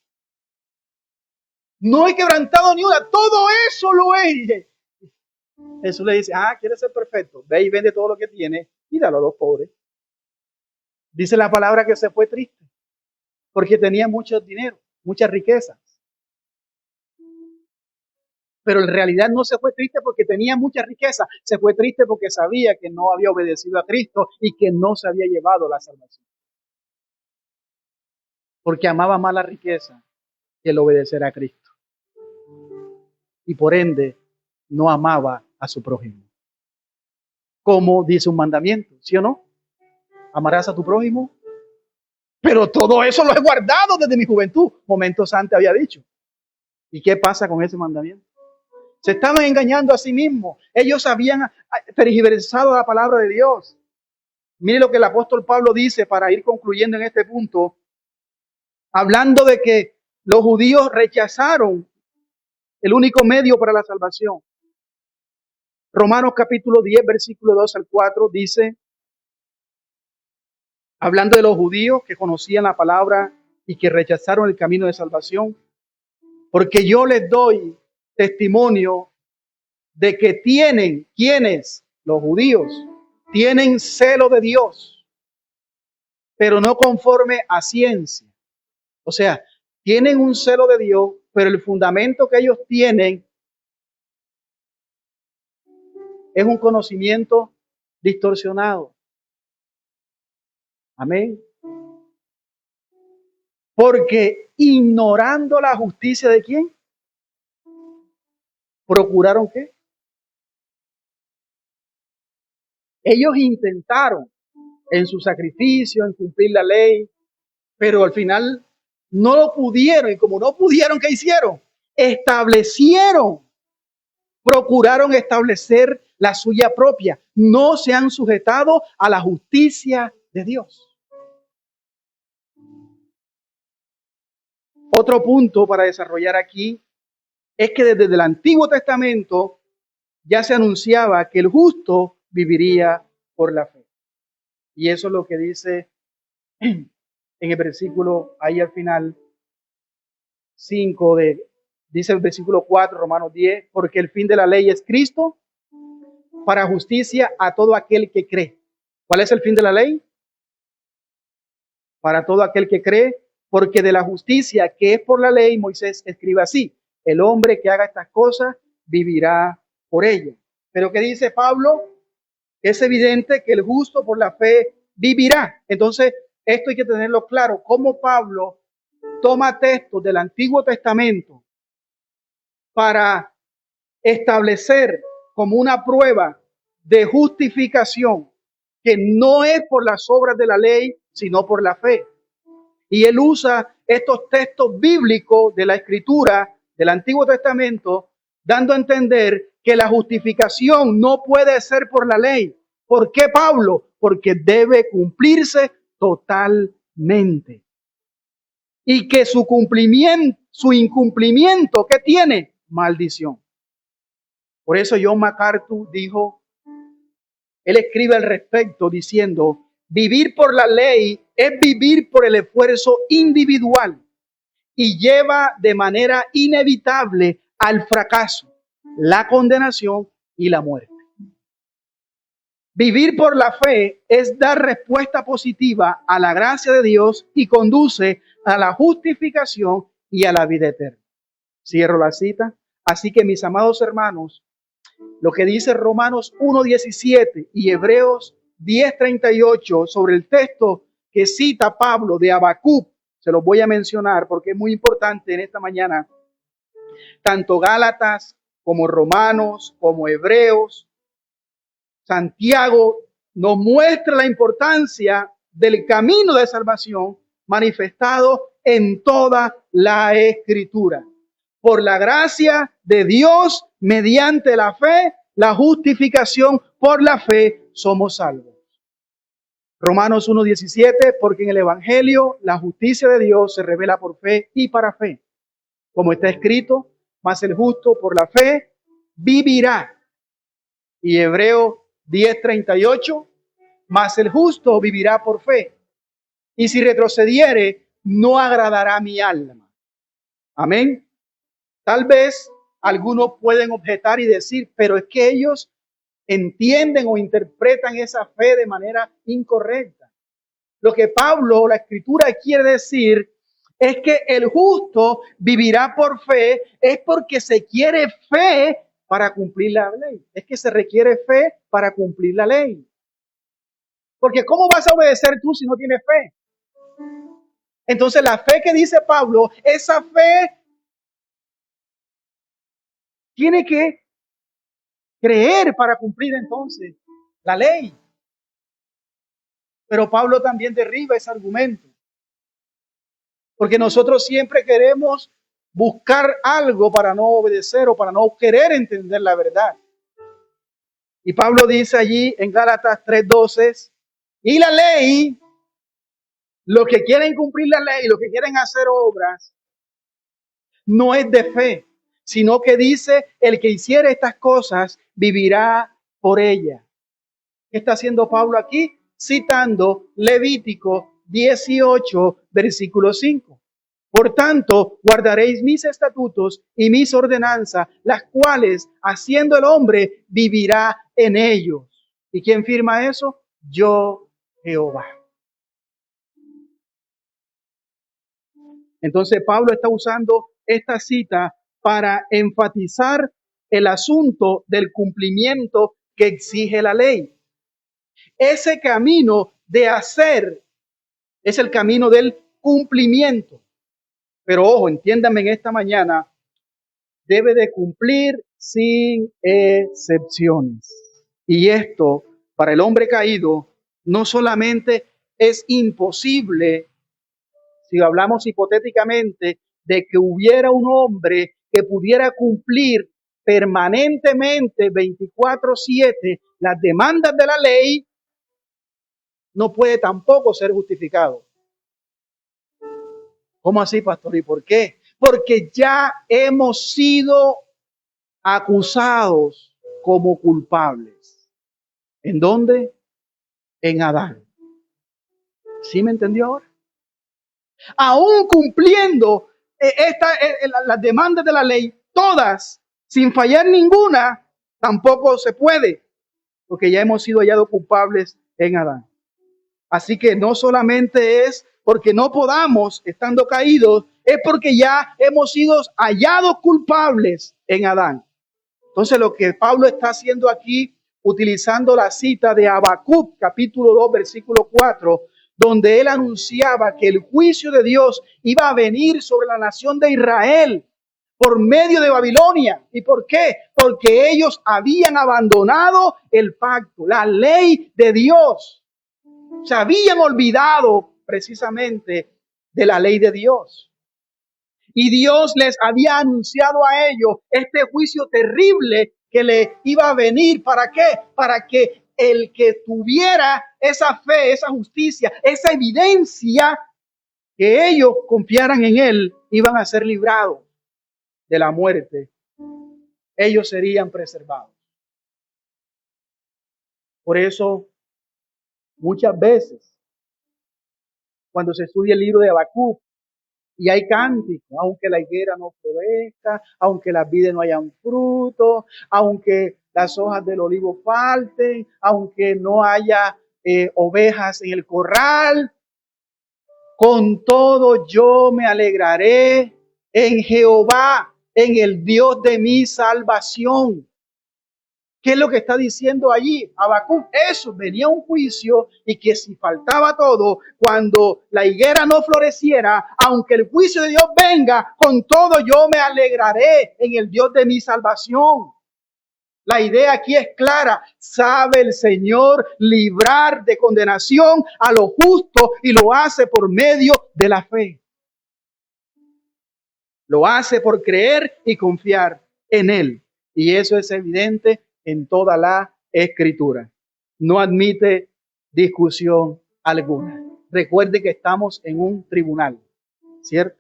No he quebrantado ni una, todo eso lo he. Jesús le dice, ¿quieres ser perfecto? Ve y vende todo lo que tienes y dalo a los pobres. Dice la palabra que se fue triste, porque tenía mucho dinero, muchas riquezas. Pero en realidad no se fue triste porque tenía mucha riqueza, se fue triste porque sabía que no había obedecido a Cristo y que no se había llevado la salvación. Porque amaba más la riqueza que el obedecer a Cristo. Y por ende, no amaba a su prójimo. Como dice un mandamiento, ¿sí o no? Amarás a tu prójimo. Pero todo eso lo he guardado desde mi juventud. Momentos antes había dicho. ¿Y qué pasa con ese mandamiento? Se estaban engañando a sí mismos. Ellos habían tergiversado la palabra de Dios. Mire lo que el apóstol Pablo dice para ir concluyendo en este punto. Hablando de que los judíos rechazaron el único medio para la salvación. Romanos capítulo 10, versículo 2 al 4 dice, hablando de los judíos que conocían la palabra y que rechazaron el camino de salvación, porque yo les doy testimonio de que tienen, ¿quiénes? Los judíos, tienen celo de Dios, pero no conforme a ciencia. O sea, tienen un celo de Dios, pero el fundamento que ellos tienen es un conocimiento distorsionado. Amén. Porque ignorando la justicia de quién, procuraron qué. Ellos intentaron en su sacrificio, en cumplir la ley, pero al final no lo pudieron. Y como no pudieron, ¿qué hicieron? Procuraron establecer la suya propia. No se han sujetado a la justicia de Dios. Otro punto para desarrollar aquí es que desde el Antiguo Testamento ya se anunciaba que el justo viviría por la fe. Y eso es lo que dice en el versículo ahí al final 5 dice el versículo 4, Romanos 10, porque el fin de la ley es Cristo para justicia a todo aquel que cree. ¿Cuál es el fin de la ley? Para todo aquel que cree, porque de la justicia que es por la ley, Moisés escribe así, el hombre que haga estas cosas vivirá por ello. Pero ¿qué dice Pablo? Es evidente que el justo por la fe vivirá. Entonces, esto hay que tenerlo claro, cómo Pablo toma textos del Antiguo Testamento para establecer como una prueba de justificación que no es por las obras de la ley, sino por la fe. Y él usa estos textos bíblicos de la Escritura del Antiguo Testamento, dando a entender que la justificación no puede ser por la ley. ¿Por qué, Pablo? Porque debe cumplirse totalmente. Y que su incumplimiento, ¿qué tiene? Maldición. Por eso John MacArthur dijo, él escribe al respecto diciendo, vivir por la ley es vivir por el esfuerzo individual y lleva de manera inevitable al fracaso, la condenación y la muerte. Vivir por la fe es dar respuesta positiva a la gracia de Dios y conduce a la justificación y a la vida eterna. Cierro la cita. Así que, mis amados hermanos, lo que dice Romanos 1:17 y Hebreos 10:38 sobre el texto que cita Pablo de Habacuc, se los voy a mencionar porque es muy importante en esta mañana. Tanto Gálatas como Romanos, como Hebreos, Santiago nos muestra la importancia del camino de salvación manifestado en toda la Escritura. Por la gracia de Dios, mediante la fe, la justificación por la fe, somos salvos. Romanos 1:17, porque en el Evangelio la justicia de Dios se revela por fe y para fe. Como está escrito, mas el justo por la fe vivirá. Y Hebreo 10:38, mas el justo vivirá por fe. Y si retrocediere, no agradará mi alma. Amén. Tal vez algunos pueden objetar y decir, pero es que ellos entienden o interpretan esa fe de manera incorrecta. Lo que Pablo, la Escritura quiere decir es que el justo vivirá por fe, es porque se quiere fe para cumplir la ley. Es que se requiere fe para cumplir la ley. Porque ¿cómo vas a obedecer tú si no tienes fe? Entonces la fe que dice Pablo, esa fe tiene que creer para cumplir entonces la ley. Pero Pablo también derriba ese argumento. Porque nosotros siempre queremos buscar algo para no obedecer o para no querer entender la verdad. Y Pablo dice allí en Gálatas 3:12, y la ley, los que quieren cumplir la ley, los que quieren hacer obras, no es de fe, sino que dice, el que hiciere estas cosas vivirá por ella. ¿Qué está haciendo Pablo aquí? Citando Levítico 18, versículo 5. Por tanto, guardaréis mis estatutos y mis ordenanzas, las cuales, haciendo el hombre, vivirá en ellos. ¿Y quién firma eso? Yo, Jehová. Entonces, Pablo está usando esta cita para enfatizar el asunto del cumplimiento que exige la ley. Ese camino de hacer es el camino del cumplimiento. Pero ojo, entiéndame en esta mañana, debe de cumplir sin excepciones. Y esto, para el hombre caído, no solamente es imposible, si hablamos hipotéticamente, de que hubiera un hombre que pudiera cumplir permanentemente 24/7 las demandas de la ley, no puede tampoco ser justificado. ¿Cómo así, pastor? ¿Y por qué? Porque ya hemos sido acusados como culpables. ¿En dónde? En Adán. ¿Sí me entendió ahora? Aún cumpliendo las demandas de la ley, todas, sin fallar ninguna, tampoco se puede, porque ya hemos sido hallados culpables en Adán. Así que no solamente es porque no podamos, estando caídos, es porque ya hemos sido hallados culpables en Adán. Entonces lo que Pablo está haciendo aquí, utilizando la cita de Habacuc, capítulo 2, versículo 4, donde él anunciaba que el juicio de Dios iba a venir sobre la nación de Israel por medio de Babilonia. ¿Y por qué? Porque ellos habían abandonado el pacto, la ley de Dios. Se habían olvidado precisamente de la ley de Dios. Y Dios les había anunciado a ellos este juicio terrible que le iba a venir. ¿Para qué? Para que el que tuviera esa fe, esa justicia, esa evidencia, que ellos confiaran en él, iban a ser librados de la muerte. Ellos serían preservados. Por eso, muchas veces, cuando se estudia el libro de Habacuc, y hay cánticos, aunque la higuera no florezca, aunque las vides no hayan fruto, aunque las hojas del olivo falten, aunque no haya ovejas en el corral, con todo yo me alegraré en Jehová, en el Dios de mi salvación. ¿Qué es lo que está diciendo allí Habacuc? Eso, venía un juicio y que si faltaba todo, cuando la higuera no floreciera, aunque el juicio de Dios venga, con todo yo me alegraré en el Dios de mi salvación. La idea aquí es clara. Sabe el Señor librar de condenación a lo justo y lo hace por medio de la fe. Lo hace por creer y confiar en Él. Y eso es evidente en toda la Escritura. No admite discusión alguna. Recuerde que estamos en un tribunal, ¿cierto?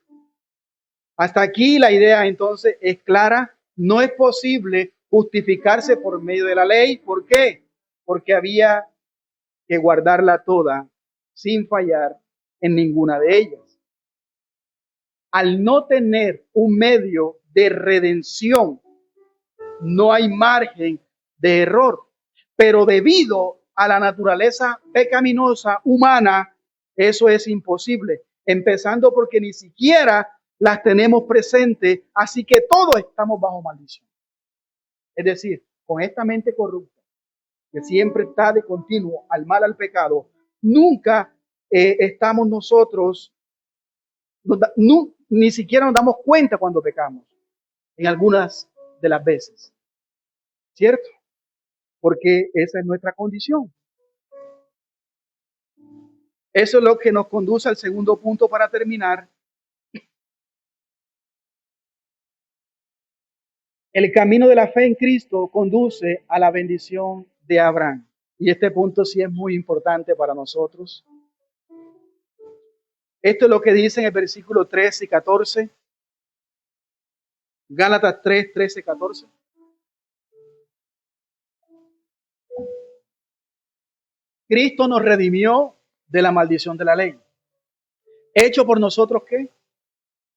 Hasta aquí la idea entonces es clara. No es posible justificarse por medio de la ley. ¿Por qué? Porque había que guardarla toda sin fallar en ninguna de ellas. Al no tener un medio de redención, no hay margen de error. Pero debido a la naturaleza pecaminosa humana, eso es imposible. Empezando porque ni siquiera las tenemos presentes, así que todos estamos bajo maldición. Es decir, con esta mente corrupta, que siempre está de continuo al mal, al pecado, nunca estamos nosotros, ni siquiera nos damos cuenta cuando pecamos, en algunas de las veces, ¿cierto? Porque esa es nuestra condición. Eso es lo que nos conduce al segundo punto para terminar. El camino de la fe en Cristo conduce a la bendición de Abraham. Y este punto sí es muy importante para nosotros. Esto es lo que dice en el versículo 13 y 14. Gálatas 3, 13, 14. Cristo nos redimió de la maldición de la ley. ¿Hecho por nosotros qué?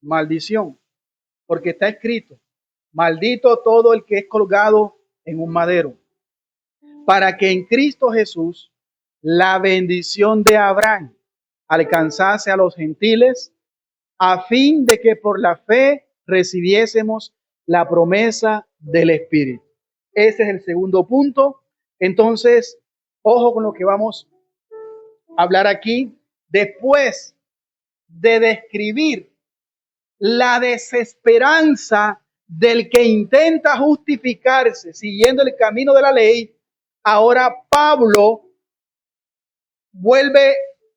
Maldición. Porque está escrito, maldito todo el que es colgado en un madero, para que en Cristo Jesús la bendición de Abraham alcanzase a los gentiles, a fin de que por la fe recibiésemos la promesa del Espíritu. Ese es el segundo punto. Entonces, ojo con lo que vamos a hablar aquí. Después de describir la desesperanza del que intenta justificarse siguiendo el camino de la ley, ahora Pablo vuelve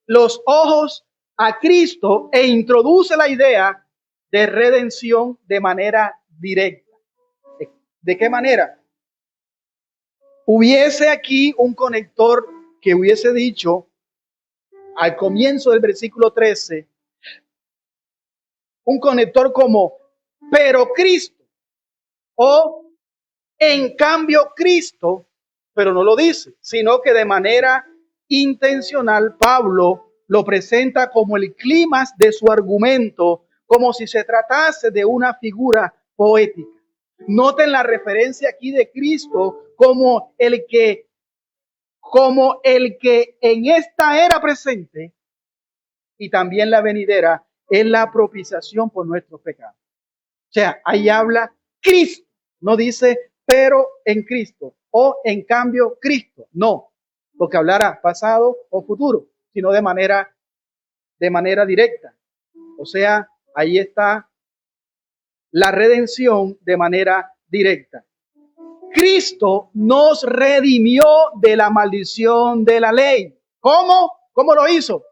los ojos a Cristo e introduce la idea de redención de manera directa. ¿De qué manera? Hubiese aquí un conector que hubiese dicho al comienzo del versículo 13, un conector como, pero Cristo, o en cambio Cristo, pero no lo dice, sino que de manera intencional Pablo lo presenta como el clímax de su argumento, como si se tratase de una figura poética. Noten la referencia aquí de Cristo como el que en esta era presente y también la venidera es la propiciación por nuestros pecados. O sea, ahí habla Cristo, no dice pero en Cristo o en cambio Cristo, no, porque hablará pasado o futuro, sino de manera directa. O sea, ahí está la redención de manera directa. Cristo nos redimió de la maldición de la ley. ¿Cómo? ¿Cómo lo hizo?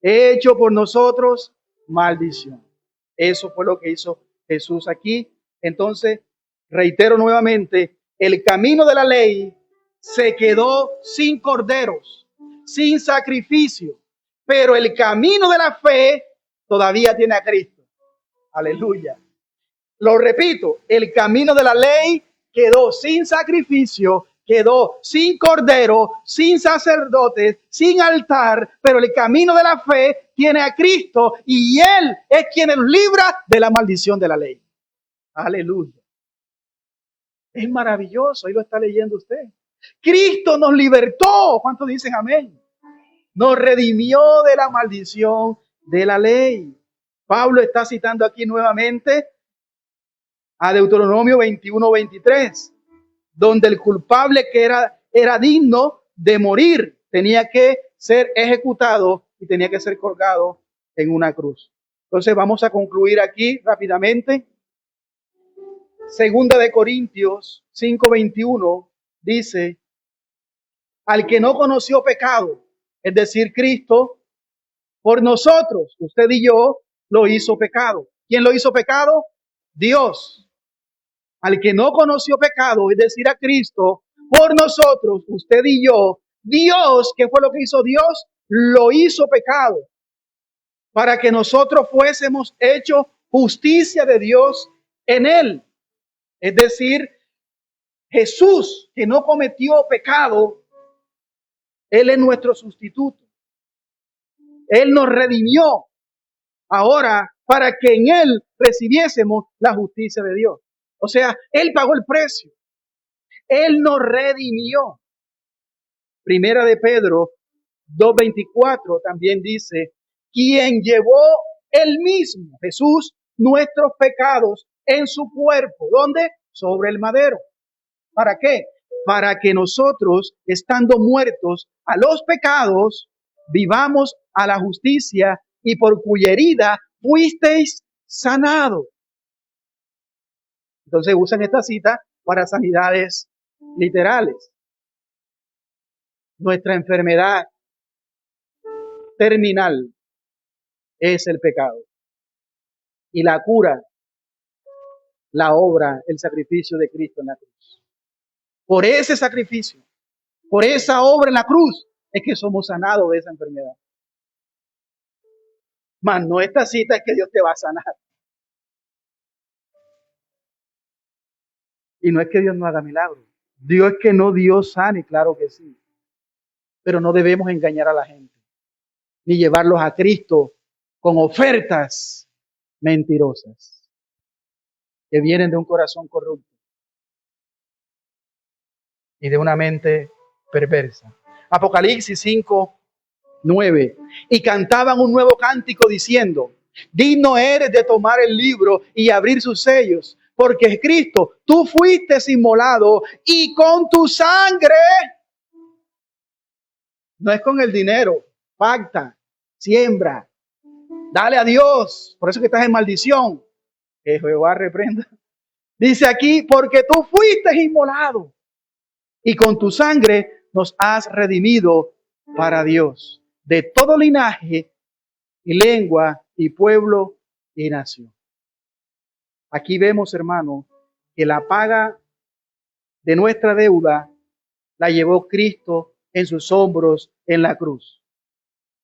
Hecho por nosotros maldición. Eso fue lo que hizo Jesús aquí. Entonces, reitero nuevamente, el camino de la ley se quedó sin corderos, sin sacrificio, pero el camino de la fe todavía tiene a Cristo. Aleluya. Lo repito, el camino de la ley quedó sin sacrificio, quedó sin cordero, sin sacerdotes, sin altar, pero el camino de la fe tiene a Cristo y Él es quien nos libra de la maldición de la ley. Aleluya. Es maravilloso, ahí lo está leyendo usted. Cristo nos libertó. ¿Cuántos dicen amén? Nos redimió de la maldición de la ley. Pablo está citando aquí nuevamente a Deuteronomio 21:23, donde el culpable que era digno de morir tenía que ser ejecutado y tenía que ser colgado en una cruz. Entonces vamos a concluir aquí rápidamente. Segunda de Corintios 5:21 dice, al que no conoció pecado, es decir, Cristo, por nosotros, usted y yo, lo hizo pecado. ¿Quién lo hizo pecado? Dios, al que no conoció pecado, es decir, a Cristo, por nosotros, usted y yo, Dios, ¿qué fue lo que hizo Dios? Lo hizo pecado para que nosotros fuésemos hechos justicia de Dios en él. Es decir, Jesús, que no cometió pecado, él es nuestro sustituto. Él nos redimió ahora para que en él recibiésemos la justicia de Dios. O sea, él pagó el precio. Él nos redimió. Primera de Pedro 2:24 también dice, quien llevó él mismo, Jesús, nuestros pecados en su cuerpo. ¿Dónde? Sobre el madero. ¿Para qué? Para que nosotros, estando muertos a los pecados, vivamos a la justicia, y por cuya herida fuisteis sanados. Entonces usan esta cita para sanidades literales. Nuestra enfermedad terminal es el pecado. Y la cura, la obra, el sacrificio de Cristo en la cruz. Por ese sacrificio, por esa obra en la cruz, es que somos sanados de esa enfermedad. Mas no esta cita es que Dios te va a sanar. Y no es que Dios no haga milagros. Dios es que no Dios sane, claro que sí. Pero no debemos engañar a la gente, ni llevarlos a Cristo con ofertas mentirosas que vienen de un corazón corrupto y de una mente perversa. Apocalipsis 5:9. Y cantaban un nuevo cántico diciendo, digno eres de tomar el libro y abrir sus sellos, porque Cristo, tú fuiste inmolado y con tu sangre, no es con el dinero, pacta, siembra, dale a Dios, por eso que estás en maldición, que Jehová reprenda. Dice aquí, porque tú fuiste inmolado y con tu sangre nos has redimido para Dios, de todo linaje y lengua y pueblo y nación. Aquí vemos, hermano, que la paga de nuestra deuda la llevó Cristo en sus hombros en la cruz.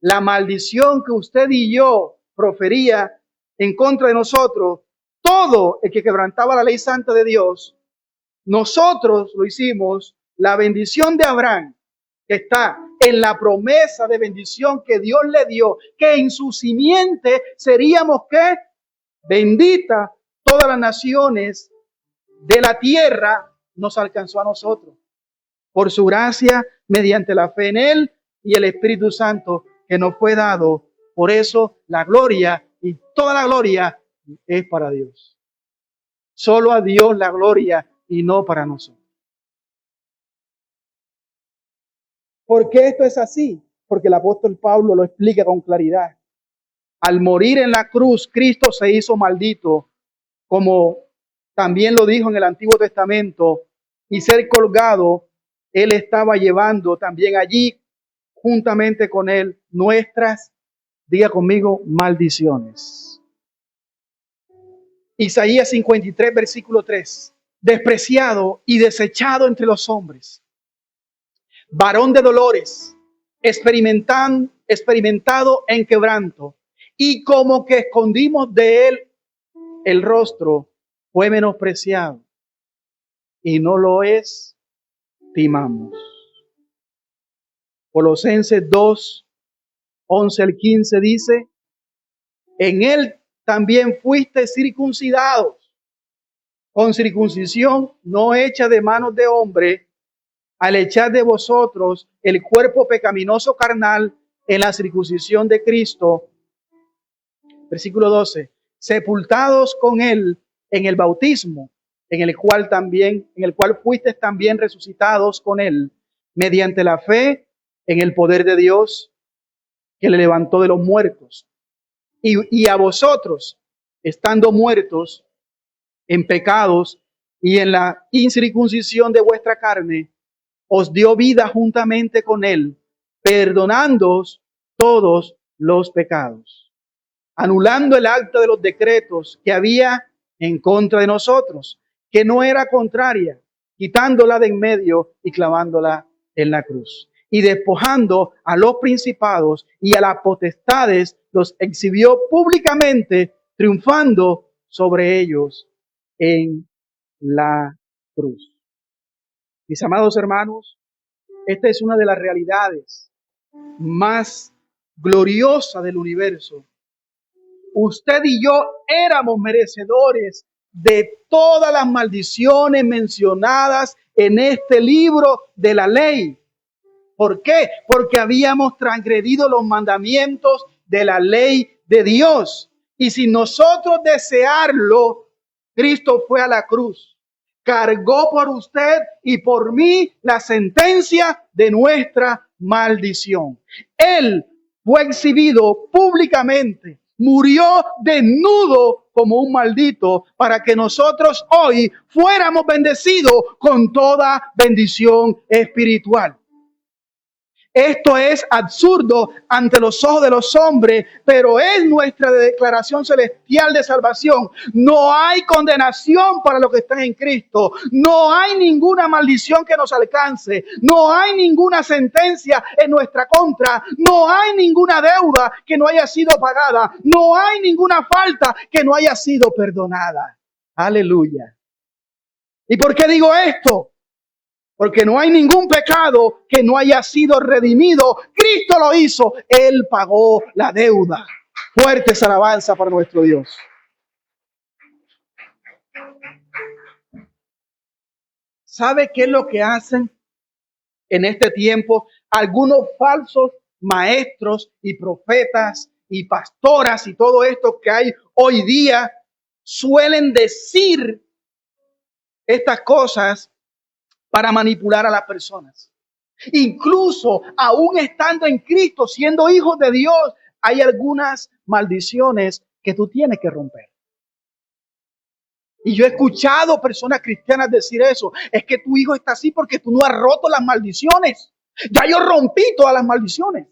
La maldición que usted y yo profería en contra de nosotros, todo el que quebrantaba la ley santa de Dios, nosotros lo hicimos. La bendición de Abraham, que está en la promesa de bendición que Dios le dio, que en su simiente seríamos, ¿qué? Bendita todas las naciones de la tierra, nos alcanzó a nosotros. Por su gracia, mediante la fe en Él y el Espíritu Santo que nos fue dado. Por eso la gloria y toda la gloria es para Dios. Solo a Dios la gloria y no para nosotros. ¿Por qué esto es así? Porque el apóstol Pablo lo explica con claridad. Al morir en la cruz, Cristo se hizo maldito, como también lo dijo en el Antiguo Testamento, y ser colgado, Él estaba llevando también allí, juntamente con Él, nuestras, diga conmigo, maldiciones. Isaías 53, versículo 3. Despreciado y desechado entre los hombres, varón de dolores, experimentado en quebranto, y como que escondimos de él el rostro, fue menospreciado, y no lo estimamos. Colosenses 2:11-15 dice, en él también fuiste circuncidados, con circuncisión no hecha de manos de hombre, al echar de vosotros el cuerpo pecaminoso carnal en la circuncisión de Cristo. Versículo 12. Sepultados con él en el bautismo, en el cual fuiste también resucitados con él, mediante la fe en el poder de Dios que le levantó de los muertos. Y a vosotros, estando muertos en pecados y en la incircuncisión de vuestra carne, os dio vida juntamente con él, perdonándoos todos los pecados, anulando el acta de los decretos que había en contra de nosotros, que no era contraria, quitándola de en medio y clavándola en la cruz. Y despojando a los principados y a las potestades, los exhibió públicamente, triunfando sobre ellos en la cruz. Mis amados hermanos, esta es una de las realidades más gloriosas del universo. Usted y yo éramos merecedores de todas las maldiciones mencionadas en este libro de la ley. ¿Por qué? Porque habíamos transgredido los mandamientos de la ley de Dios. Y sin nosotros desearlo, Cristo fue a la cruz. Cargó por usted y por mí la sentencia de nuestra maldición. Él fue exhibido públicamente, murió desnudo como un maldito para que nosotros hoy fuéramos bendecidos con toda bendición espiritual. Esto es absurdo ante los ojos de los hombres, pero es nuestra declaración celestial de salvación. No hay condenación para los que están en Cristo. No hay ninguna maldición que nos alcance. No hay ninguna sentencia en nuestra contra. No hay ninguna deuda que no haya sido pagada. No hay ninguna falta que no haya sido perdonada. Aleluya. ¿Y por qué digo esto? Porque no hay ningún pecado que no haya sido redimido. Cristo lo hizo. Él pagó la deuda. Fuertes alabanza para nuestro Dios. ¿Sabe qué es lo que hacen en este tiempo algunos falsos maestros y profetas y pastoras y todo esto que hay hoy día? Suelen decir estas cosas para manipular a las personas. Incluso aún estando en Cristo, siendo hijos de Dios, hay algunas maldiciones que tú tienes que romper. Y yo he escuchado personas cristianas decir eso. Es que tu hijo está así porque tú no has roto las maldiciones. Ya yo rompí todas las maldiciones.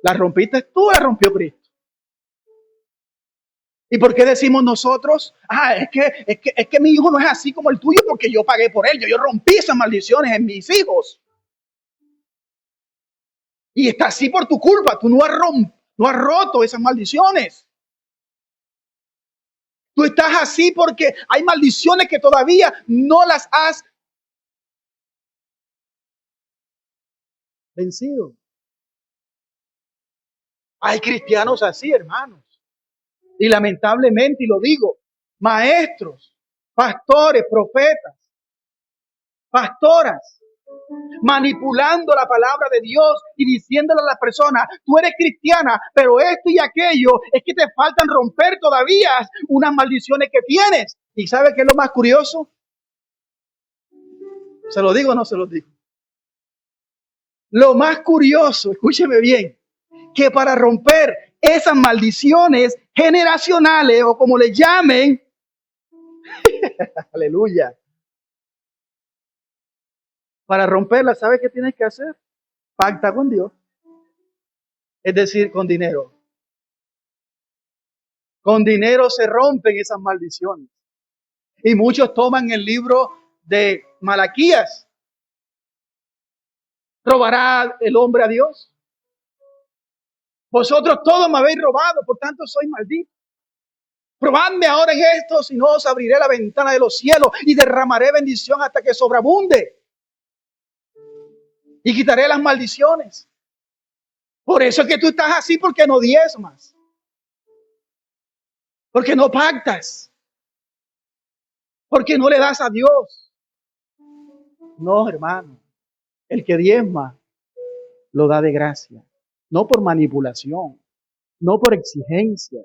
Las rompiste tú, las rompió Cristo. ¿Y por qué decimos nosotros? Es que mi hijo no es así como el tuyo porque yo pagué por él. Yo rompí esas maldiciones en mis hijos. Y está así por tu culpa. Tú no has roto esas maldiciones. Tú estás así porque hay maldiciones que todavía no las has vencido. Hay cristianos así, hermanos. Y lamentablemente, y lo digo, maestros, pastores, profetas, pastoras, manipulando la palabra de Dios y diciéndole a las personas, tú eres cristiana, pero esto y aquello es que te faltan romper todavía unas maldiciones que tienes. ¿Y sabe qué es lo más curioso? ¿Se lo digo o no se lo digo? Lo más curioso, escúcheme bien, que para romper esas maldiciones generacionales o como le llamen, aleluya, para romperlas, ¿sabe qué tienes que hacer? Pacta con Dios, es decir, con dinero. Con dinero se rompen esas maldiciones. Y muchos toman el libro de Malaquías. ¿Robará el hombre a Dios? Vosotros todos me habéis robado, por tanto soy maldito. Probadme ahora en esto, si no os abriré la ventana de los cielos y derramaré bendición hasta que sobreabunde. Y quitaré las maldiciones. Por eso es que tú estás así, porque no diezmas. Porque no pactas. Porque no le das a Dios. No, hermano. El que diezma lo da de gracia. No por manipulación. No por exigencia.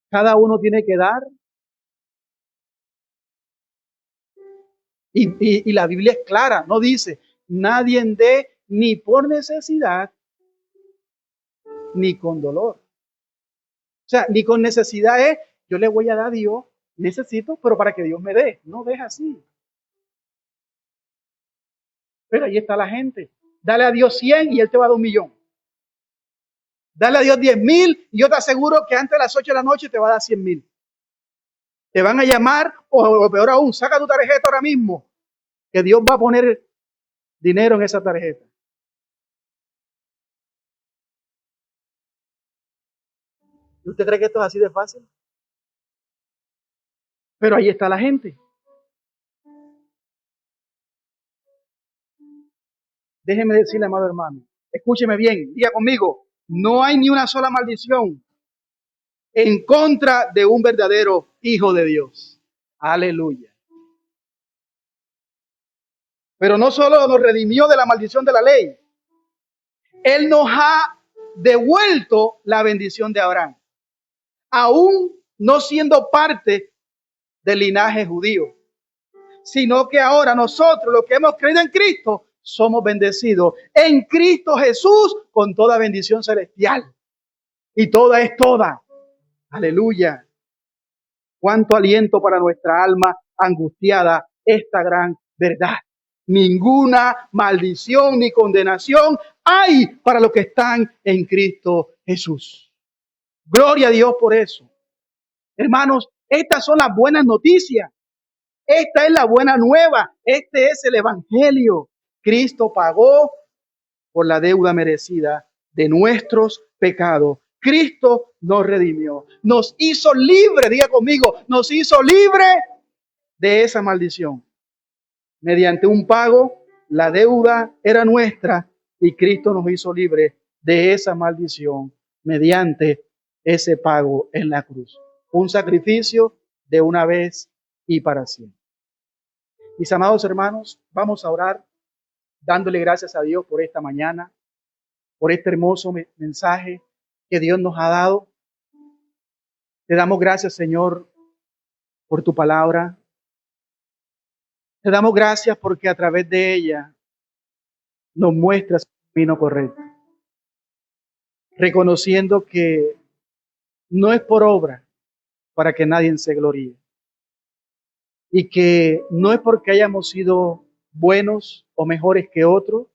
Cada uno tiene que dar. Y la Biblia es clara. No dice, nadie dé ni por necesidad, ni con dolor. O sea, ni con necesidad es, yo le voy a dar a Dios, necesito, pero para que Dios me dé. No deja así. Pero ahí está la gente. Dale a Dios 100 y Él te va a dar 1.000.000. Dale a Dios 10,000 y yo te aseguro que antes de las 8 de la noche te va a dar 100,000. Te van a llamar o peor aún, saca tu tarjeta ahora mismo, que Dios va a poner dinero en esa tarjeta. ¿Usted cree que esto es así de fácil? Pero ahí está la gente. Déjeme decirle, amado hermano, escúcheme bien, diga conmigo, no hay ni una sola maldición en contra de un verdadero hijo de Dios. Aleluya. Pero no solo nos redimió de la maldición de la ley, Él nos ha devuelto la bendición de Abraham, aún no siendo parte del linaje judío, sino que ahora nosotros, los que hemos creído en Cristo, somos bendecidos en Cristo Jesús con toda bendición celestial. Y toda es toda. Aleluya. Cuánto aliento para nuestra alma angustiada esta gran verdad. Ninguna maldición ni condenación hay para los que están en Cristo Jesús. Gloria a Dios por eso. Hermanos, estas son las buenas noticias. Esta es la buena nueva. Este es el evangelio. Cristo pagó por la deuda merecida de nuestros pecados. Cristo nos redimió. Nos hizo libre, diga conmigo, nos hizo libre de esa maldición. Mediante un pago, la deuda era nuestra y Cristo nos hizo libre de esa maldición mediante ese pago en la cruz. Un sacrificio de una vez y para siempre. Mis amados hermanos, vamos a orar dándole gracias a Dios por esta mañana, por este hermoso mensaje que Dios nos ha dado. Te damos gracias, Señor, por tu palabra. Te damos gracias porque a través de ella nos muestras el camino correcto, reconociendo que no es por obra para que nadie se gloríe y que no es porque hayamos sido buenos o mejores que otros,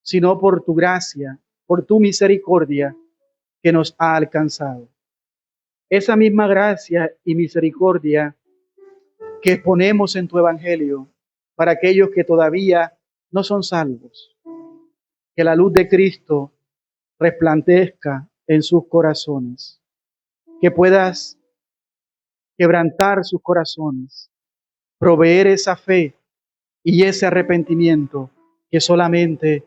sino por tu gracia, por tu misericordia que nos ha alcanzado. Esa misma gracia y misericordia que ponemos en tu evangelio para aquellos que todavía no son salvos. Que la luz de Cristo resplandezca en sus corazones. Que puedas quebrantar sus corazones, proveer esa fe y ese arrepentimiento que solamente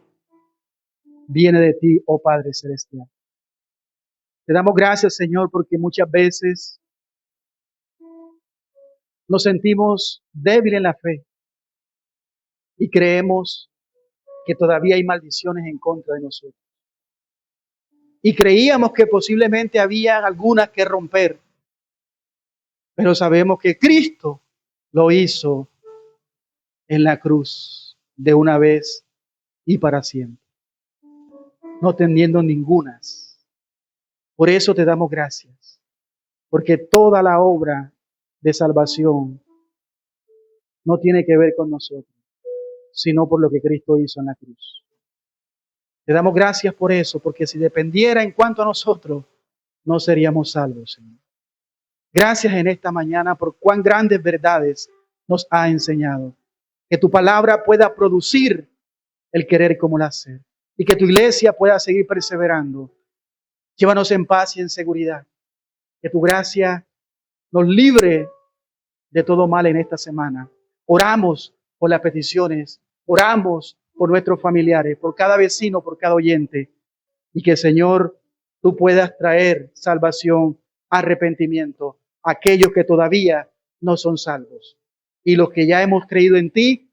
viene de ti, oh Padre Celestial. Te damos gracias, Señor, porque muchas veces nos sentimos débiles en la fe y creemos que todavía hay maldiciones en contra de nosotros. Y creíamos que posiblemente había algunas que romper, pero sabemos que Cristo lo hizo en la cruz de una vez y para siempre, no teniendo ningunas. Por eso te damos gracias, porque toda la obra de salvación no tiene que ver con nosotros, sino por lo que Cristo hizo en la cruz. Te damos gracias por eso, porque si dependiera en cuanto a nosotros, no seríamos salvos, Señor. Gracias en esta mañana por cuán grandes verdades nos ha enseñado. Que tu palabra pueda producir el querer como el hacer. Y que tu iglesia pueda seguir perseverando. Llévanos en paz y en seguridad. Que tu gracia nos libre de todo mal en esta semana. Oramos por las peticiones. Oramos por nuestros familiares, por cada vecino, por cada oyente. Y que, Señor, tú puedas traer salvación, arrepentimiento a aquellos que todavía no son salvos. Y los que ya hemos creído en ti,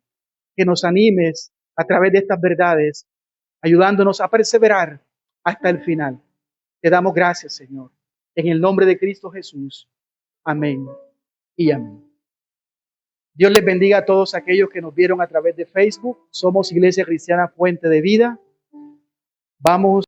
que nos animes a través de estas verdades, ayudándonos a perseverar hasta el final. Te damos gracias, Señor. En el nombre de Cristo Jesús. Amén y amén. Dios les bendiga a todos aquellos que nos vieron a través de Facebook. Somos Iglesia Cristiana Fuente de Vida. Vamos